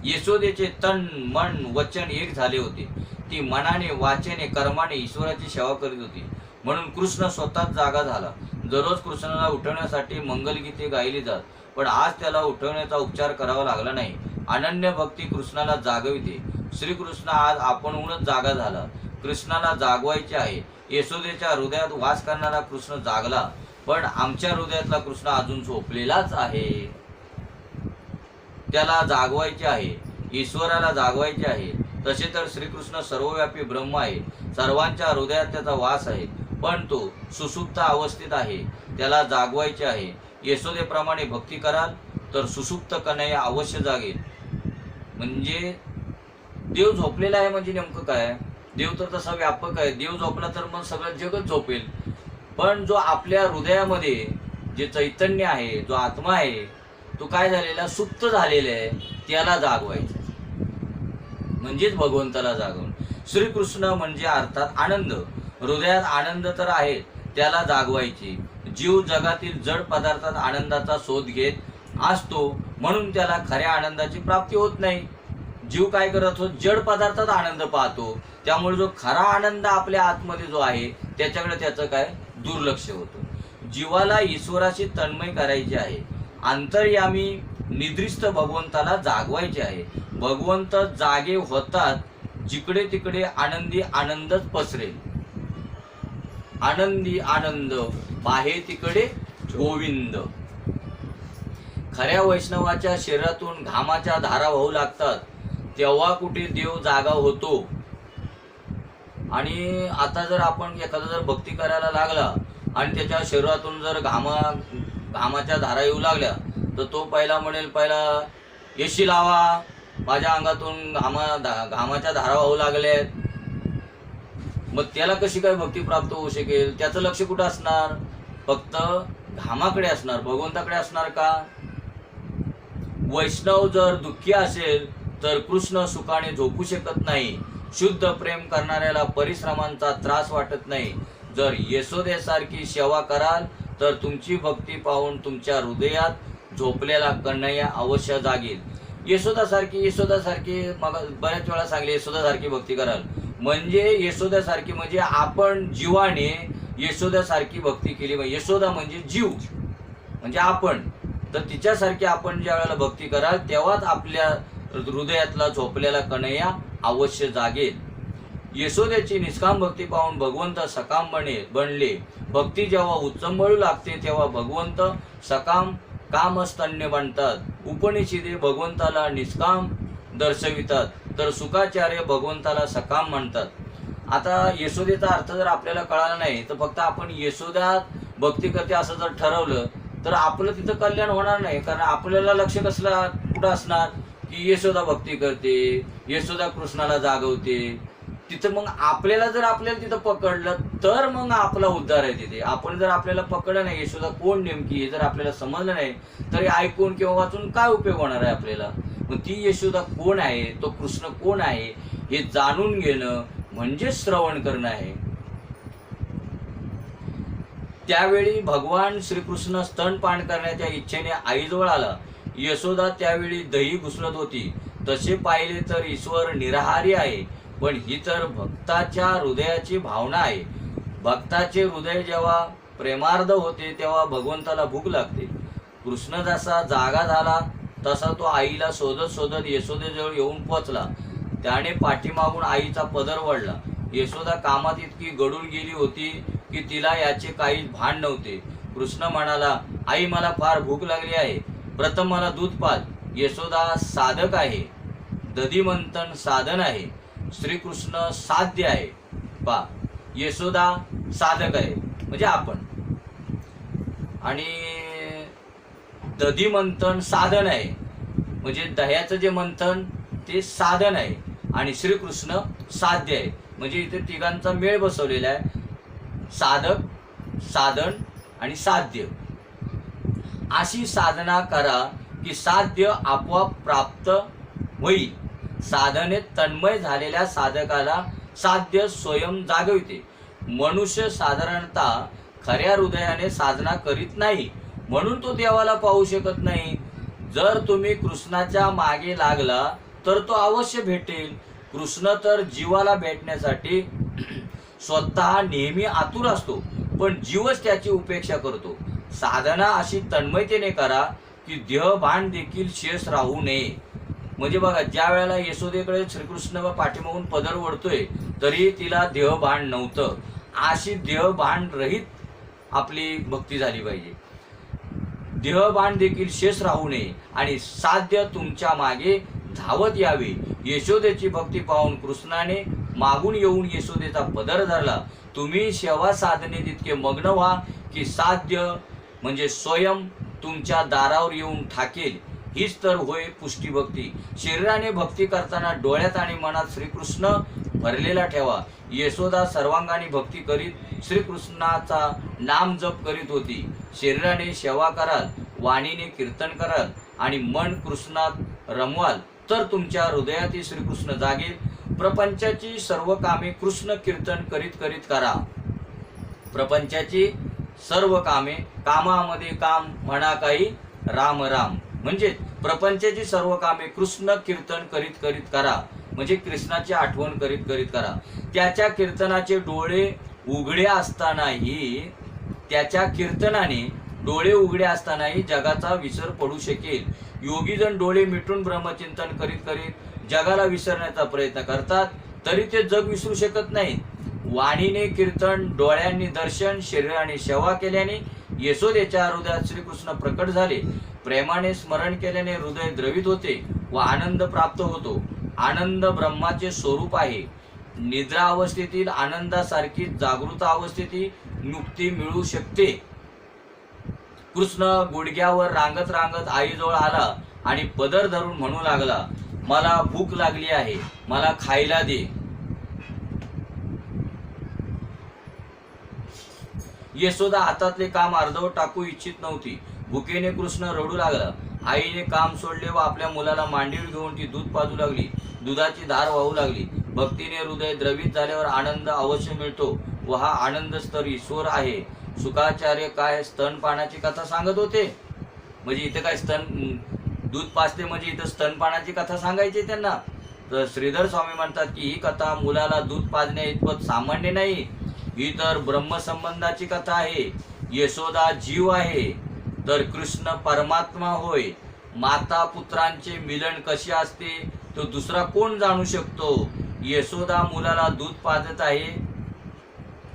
यशोदेचे तन मन वचन एक झाले होते. ती मनाने वाचेने कर्माने ईश्वराची सेवा करीत होती. म्हणून कृष्ण स्वतःच जागा झाला. दररोज कृष्णाला उठवण्यासाठी मंगलगीते गायली जात, पण आज त्याला उठवण्याचा उपचार करावा लागला नाही. अनन्य भक्ती कृष्णाला जागविते. श्रीकृष्ण आज आपणहूनच जागा झाला. कृष्णाला जागवायचे आहे. यशोदेच्या हृदयात वास करणारा कृष्ण जागला, पण आमच्या हृदयातला कृष्ण अजून झोपलेलाच आहे. त्याला जागवायचे आहे. ईश्वराला जागवायचे आहे. तसे तर श्रीकृष्ण सर्वव्यापी ब्रह्म आहे, सर्वांच्या हृदयात त्याचा वास आहे, पण तो सुसुप्त अवस्थेत आहे, त्याला जागवायचे आहे. यशोदेप्रमाणे भक्ती कराल तर सुसुप्त कन्हैया अवश्य जागेल. म्हणजे देव झोपलेला आहे म्हणजे नेमकं काय? देव तर तसा व्यापक आहे. देव झोपला तर मग सगळं जगच झोपेल. पण जो आपल्या हृदयामध्ये जे चैतन्य आहे, जो आत्मा आहे, तो काय झालेला, सुप्त झालेला आहे, त्याला जागवायचं म्हणजेच भगवंताला जागवण. श्रीकृष्ण म्हणजे अर्थात आनंद. हृदयात आनंद तर आहे, त्याला जागवायची. जीव जगातील जड पदार्थात आनंदाचा शोध घेत असतो, म्हणून त्याला खऱ्या आनंदाची प्राप्ती होत नाही. जीव काय करत होत, जड पदार्थात आनंद पाहतो, त्यामुळे जो खरा आनंद आपल्या आतमध्ये जो आहे त्याच्याकडे त्याचं काय दुर्लक्ष होतं. जीवाला ईश्वराशी तन्मय करायचे आहे, अंतर्यामी निद्रिस्त भगवंताला जागवायचे आहे. भगवंत जागे होतात जिकडे तिकडे आनंदी आनंदच पसरेल. आनंदी आनंद पाहे तिकडे गोविंद. खऱ्या वैष्णवाच्या शरीरातून घामाच्या धारा वाहू लागतात, तेव्हा कुठे देव जागा होतो. आणि आता जर आपण एखादा जर भक्ती करायला लागला आणि त्याच्या शरीरातून जर घामाच्या धारा येऊ लागल्या, तर तो पहिला म्हणेल, पहिला एसी लावा, माझ्या अंगातून घामाच्या धारा वाहू लागल्यात. मग त्याला कशी काय भक्ती प्राप्त होऊ शकेल? त्याचं लक्ष कुठं असणार? फक्त घामाकडे असणार, भगवंताकडे असणार का? वैष्णव जर दुःखी असेल तर कृष्ण सुखाने झोपू शकत नाही. शुद्ध प्रेम करणाऱ्याला परिश्रमांचा त्रास वाटत नाही. जर यशोदेसारखी सेवा कराल तर तुमची भक्ती पाहून तुमच्या हृदयात झोपलेला कन्हैया अवश्य जागेल. यशोदासारखी मग बऱ्याच वेळा सांगले, यशोदासारखी भक्ती कराल म्हणजे यशोदासारखी म्हणजे आपण जीवाने यशोदासारखी भक्ती केली. यशोदा म्हणजे जीव म्हणजे आपण, तर तिच्यासारखी आपण ज्या वेळेला भक्ती कराल तेव्हाच आपल्या हृदयातला झोपलेला कन्हैया अवश्य जागेल. यशोदेची निष्काम भक्ती पाहून भगवंत सकाम बनले. भक्ती जेव्हा उचंबळू लागते तेव्हा भगवंत सकाम कामस्तन्य बनतात. उपनिषदे भगवंताला निष्काम दर्शवितात, तर सुखाचार्य भगवंताला सकाम म्हणतात. आता यशोदेचा अर्थ जर आपल्याला कळाला नाही तर फक्त आपण यशोदा भक्ती करते असं जर ठरवलं तर आपलं तिथं कल्याण होणार नाही. कारण आपल्याला लक्ष कसला कुठं असणार की यशोदा भक्ती करते, यशोदा कृष्णाला जागवते. तिथं मग आपल्याला तिथं पकडलं तर मग आपला उद्धार आहे तिथे. आपण जर आपल्याला पकडलं नाही यशोदा कोण नेमकी हे जर आपल्याला समजलं नाही तरी ऐकून किंवा वाचून काय उपयोग होणार आहे आपल्याला? मग ती यशोदा कोण आहे, तो कृष्ण कोण आहे हे जाणून घेणं म्हणजे श्रवण करणं आहे. त्यावेळी भगवान श्रीकृष्ण स्तनपान करण्याच्या इच्छेने आईजवळ आला. यशोदा त्यावेळी दही घुसळत होती. तसे पाहिले तर ईश्वर निराहारी आहे, पण ही तर भक्ताच्या हृदयाची भावना आहे. भक्ताचे हृदय जेव्हा प्रेमार्ध होते तेव्हा भगवंताला भूक लागते. कृष्ण जसा जागा झाला तसा तो आईला शोधत शोधत यशोदेजवळ येऊन पोचला. त्याने पाठीमागून आईचा पदर वळला. यशोदा कामात इतकी गडून गेली होती की तिला याचे काही भान नव्हते. कृष्ण म्हणाला, आई मला फार भूक लागली आहे, प्रथम मला दूध पाज. यशोदा साधक आहे, दधिमंथन साधन आहे, श्रीकृष्ण साध्य आहे. पा यशोदा साधक आहे म्हणजे आपण, आणि दधिमंथन साधन आहे म्हणजे दह्याचं जे मंथन ते साधन आहे, आणि श्रीकृष्ण साध्य आहे म्हणजे इथे तिघांचा मेळ बसवलेला आहे. साधक, साधन आणि साध्य. अशी साधना करा की साध्य आपोआप प्राप्त होईल. साधनेत तन्मय झालेल्या साधकाला साध्य स्वयं जागविते. मनुष्य साधारणतः खऱ्या हृदयाने साधना करीत नाही, म्हणून तो देवाला पाहू शकत नाही. जर तुम्ही कृष्णाच्या मागे लागला तर तो अवश्य भेटेल. कृष्ण तर जीवाला भेटण्यासाठी स्वतः नेहमी आतुर असतो, पण जीवच त्याची उपेक्षा करतो. साधना अशी तन्मयतेने करा की देहभान देखील शेष राहू नये. म्हणजे बघा, ज्या वेळेला यशोदेकडे श्रीकृष्ण पाठीमागून पदर ओढतोय तरी तिला देहभान नव्हतं. अशी देहभान रहित आपली भक्ती झाली पाहिजे. देहभान देखील शेष राहू नये आणि साध्य तुमच्या मागे धावत यावे. यशोदेची भक्ती पाहून कृष्णाने मागून येऊन यशोदेचा पदर धरला. तुम्ही सेवा साधने तितके मग्न व्हा की साध्य म्हणजे स्वयं तुमच्या दारावर येऊन ठाकेल. हीच तर होय पुष्टी भक्ती. शरीराने भक्ती करताना डोळ्यात आणि मनात श्रीकृष्ण भरलेला ठेवा. यशोदा सर्वांगाने भक्ती करीत श्रीकृष्णाचा नाम जप करीत होती. शरीराने सेवा कराल, वाणीने कीर्तन कराल आणि मन कृष्णात रमवाल तर तुमच्या हृदयातील श्रीकृष्ण जागेल. प्रपंचाची सर्व कामे कृष्ण कीर्तन करीत करीत करा. प्रपंचाची सर्व कामे, कामामध्ये काम म्हणा काही राम राम, म्हणजे प्रपंचाची सर्व कामे कृष्ण कीर्तन करीत करीत करा, म्हणजे कृष्णाची आठवण करीत करीत करा. त्याच्या कीर्तनाचे डोळे उघडे असतानाही, त्याच्या कीर्तनाने डोळे उघडे असतानाही जगाचा विसर पडू शकेल. योगीजन डोळे मिटून ब्रह्मचिंतन करीत करीत जगाला विसरण्याचा प्रयत्न करतात, तरी ते जग विसरू शकत नाहीत. वाणीने कीर्तन, डोळ्यांनी दर्शन, शरीराने सेवा केल्याने यशोदेच्या हृदयात श्रीकृष्ण प्रकट झाले. प्रेमाने स्मरण केल्याने हृदय द्रवित होते व आनंद प्राप्त होतो. आनंद ब्रह्माचे स्वरूप आहे. निद्रा अवस्थेतील आनंदासारखी जागृत अवस्थेतील मुक्ती मिळू शकते. कृष्ण गुडघ्यावर रांगत रांगत आईजवळ आला आणि पदर धरून म्हणू लागला, मला भूक लागली आहे, मला खायला दे. यशोदा हातातले काम अर्धवट टाकू इच्छित नव्हती. भुकेने कृष्ण रडू लागला. आईने काम सोडले व आपल्या मुलाला मांडीवर घेऊन ती दूध पाजू लागली. दुधाची धार वाहू लागली. भक्तीने हृदय द्रवित झाल्यावर आनंद अवश्य मिळतो व हा आनंद स्तर ईश्वर आहे. शुकाचार्य काय स्तनपानाची कथा सांगत होते, म्हणजे इथे काय दूध पाजते म्हणजे इथं स्तनपानाची कथा सांगायची त्यांना. तर श्रीधर स्वामी म्हणतात की ही कथा मुलाला दूध पाजण्या इतपत सामान्य नाही, ही तर ब्रह्मसंबंधाची कथा आहे. यशोदा जीव आहे तर कृष्ण परमात्मा होय. माता पुत्रांचे मिलन कसे असते तो दुसरा कोण जाणू शकतो. यशोदा मुलाला दूध पाजत आहे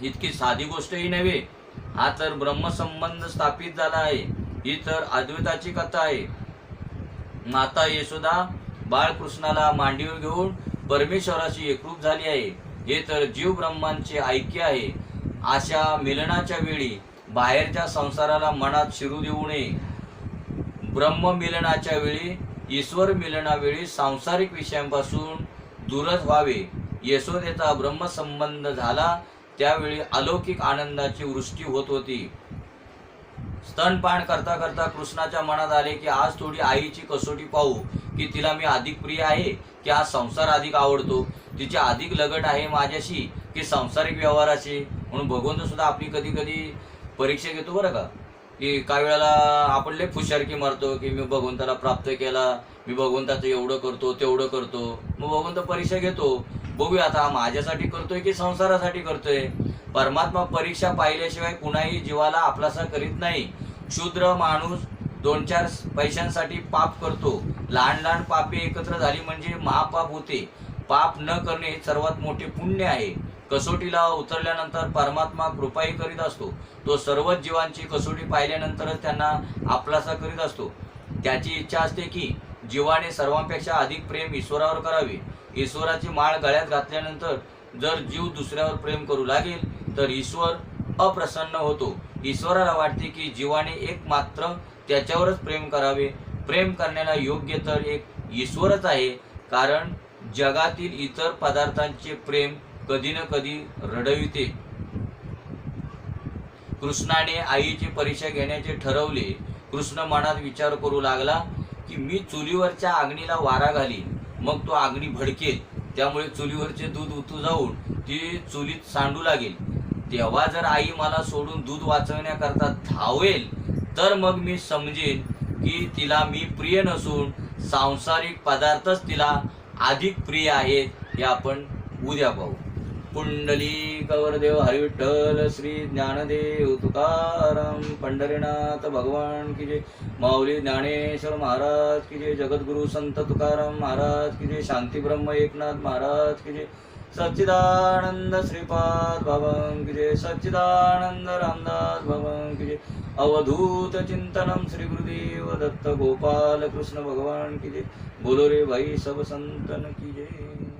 इतकी साधी गोष्टही नव्हे, हा तर ब्रह्मसंबंध स्थापित झाला आहे. ही तर अद्वैताची कथा आहे. माता यशोदा बाळकृष्णाला मांडीवर घेऊन परमेश्वराशी एकरूप झाली आहे. हे तर जीव ब्रह्मांचे ऐक्य आहे. अशा मिलनाच्या वेळी बाहेरच्या संसाराला मनात शिरू देऊ नये. ब्रह्म मिलनाच्या वेळी, ईश्वर मिलनावेळी सांसारिक विषयांपासून दूरच व्हावे. यशोदेचा ब्रह्मसंबंध झाला त्यावेळी अलौकिक आनंदाची वृष्टी होत होती. स्तनपान करता करता कृष्णाच्या मनात आले की आज थोडी आईची कसोटी पाहू की तिला मी अधिक प्रिय आहे की हा संसार अधिक आवडतो, तिची अधिक लगट आहे माझ्याशी की सांसारिक व्यवहाराशी. म्हणून भगवंत सुद्धा आपली कधी कधी परीक्षा घेतो बरं का, की काही वेळेला आपण लय फुशारकी मारतो की मी भगवंताला प्राप्त केला, मी भगवंताचं एवढं करतो तेवढं करतो. मग भगवंत परीक्षा घेतो, बघूया आता माझ्यासाठी करतोय की संसारासाठी करतोय. परमात्मा परीक्षा पाहिल्याशिवाय कुणाही जीवाला आपलासा करीत नाही. क्षुद्र माणूस 2-4 पैशांसाठी पाप करतो. लहान लहान पापे एकत्र झाली म्हणजे महापाप होते. पाप न करणे हे सर्वात मोठे पुण्य आहे. कसोटीला उतरल्यानंतर परमात्मा कृपाही करीत असतो. तो सर्वच जीवांची कसोटी पाहिल्यानंतरच त्यांना आपलासा करीत असतो. त्याची इच्छा असते की जीवाने सर्वांपेक्षा अधिक प्रेम ईश्वरावर करावे. ईश्वराची माळ गळ्यात घातल्यानंतर जर जीव दुसऱ्यावर प्रेम करू लागेल तर ईश्वर अप्रसन्न होतो. ईश्वराला वाटते की जीवाने एक मात्र त्याच्यावरच प्रेम करावे. प्रेम करण्याला योग्य तर एक ईश्वरच आहे, कारण जगातील इतर पदार्थांचे प्रेम कधी न कधी रडविते. कृष्णाने आईची परीक्षा घेण्याचे ठरवले. कृष्ण मनात विचार करू लागला की मी चुलीवरच्या अग्नीला वारा घालीन, मग तो अग्नी भडकेल, त्यामुळे चुलीवरचे दूध उतू जाऊन ती चुलीत सांडू लागेल. तेव्हा जर आई मला सोडून दूध वाचवण्याकरता धावेल तर मग मी समजेन की तिला मी प्रिय नसून सांसारिक पदार्थच तिला अधिक प्रिय आहेत. हे आपण उद्या पाहू. पुंडलिक वरदेव हरी विठ्ठल श्री ज्ञानदेव तुकाराम पंढरीनाथ भगवान की जय. माऊली ज्ञानेश्वर महाराज की जय. जगद्गुरु संत तुकाराम महाराज की जय. शांती ब्रह्म एकनाथ महाराज की जय. सच्चिदानंद श्रीपाद बाबा की जय. सच्चिदानंद रामदास बाबा की जय. अवधूत चिंतनम श्री गुरुदेव दत्त गोपाल कृष्ण भगवान की जय। बोलो रे भाई सब संतन की जय।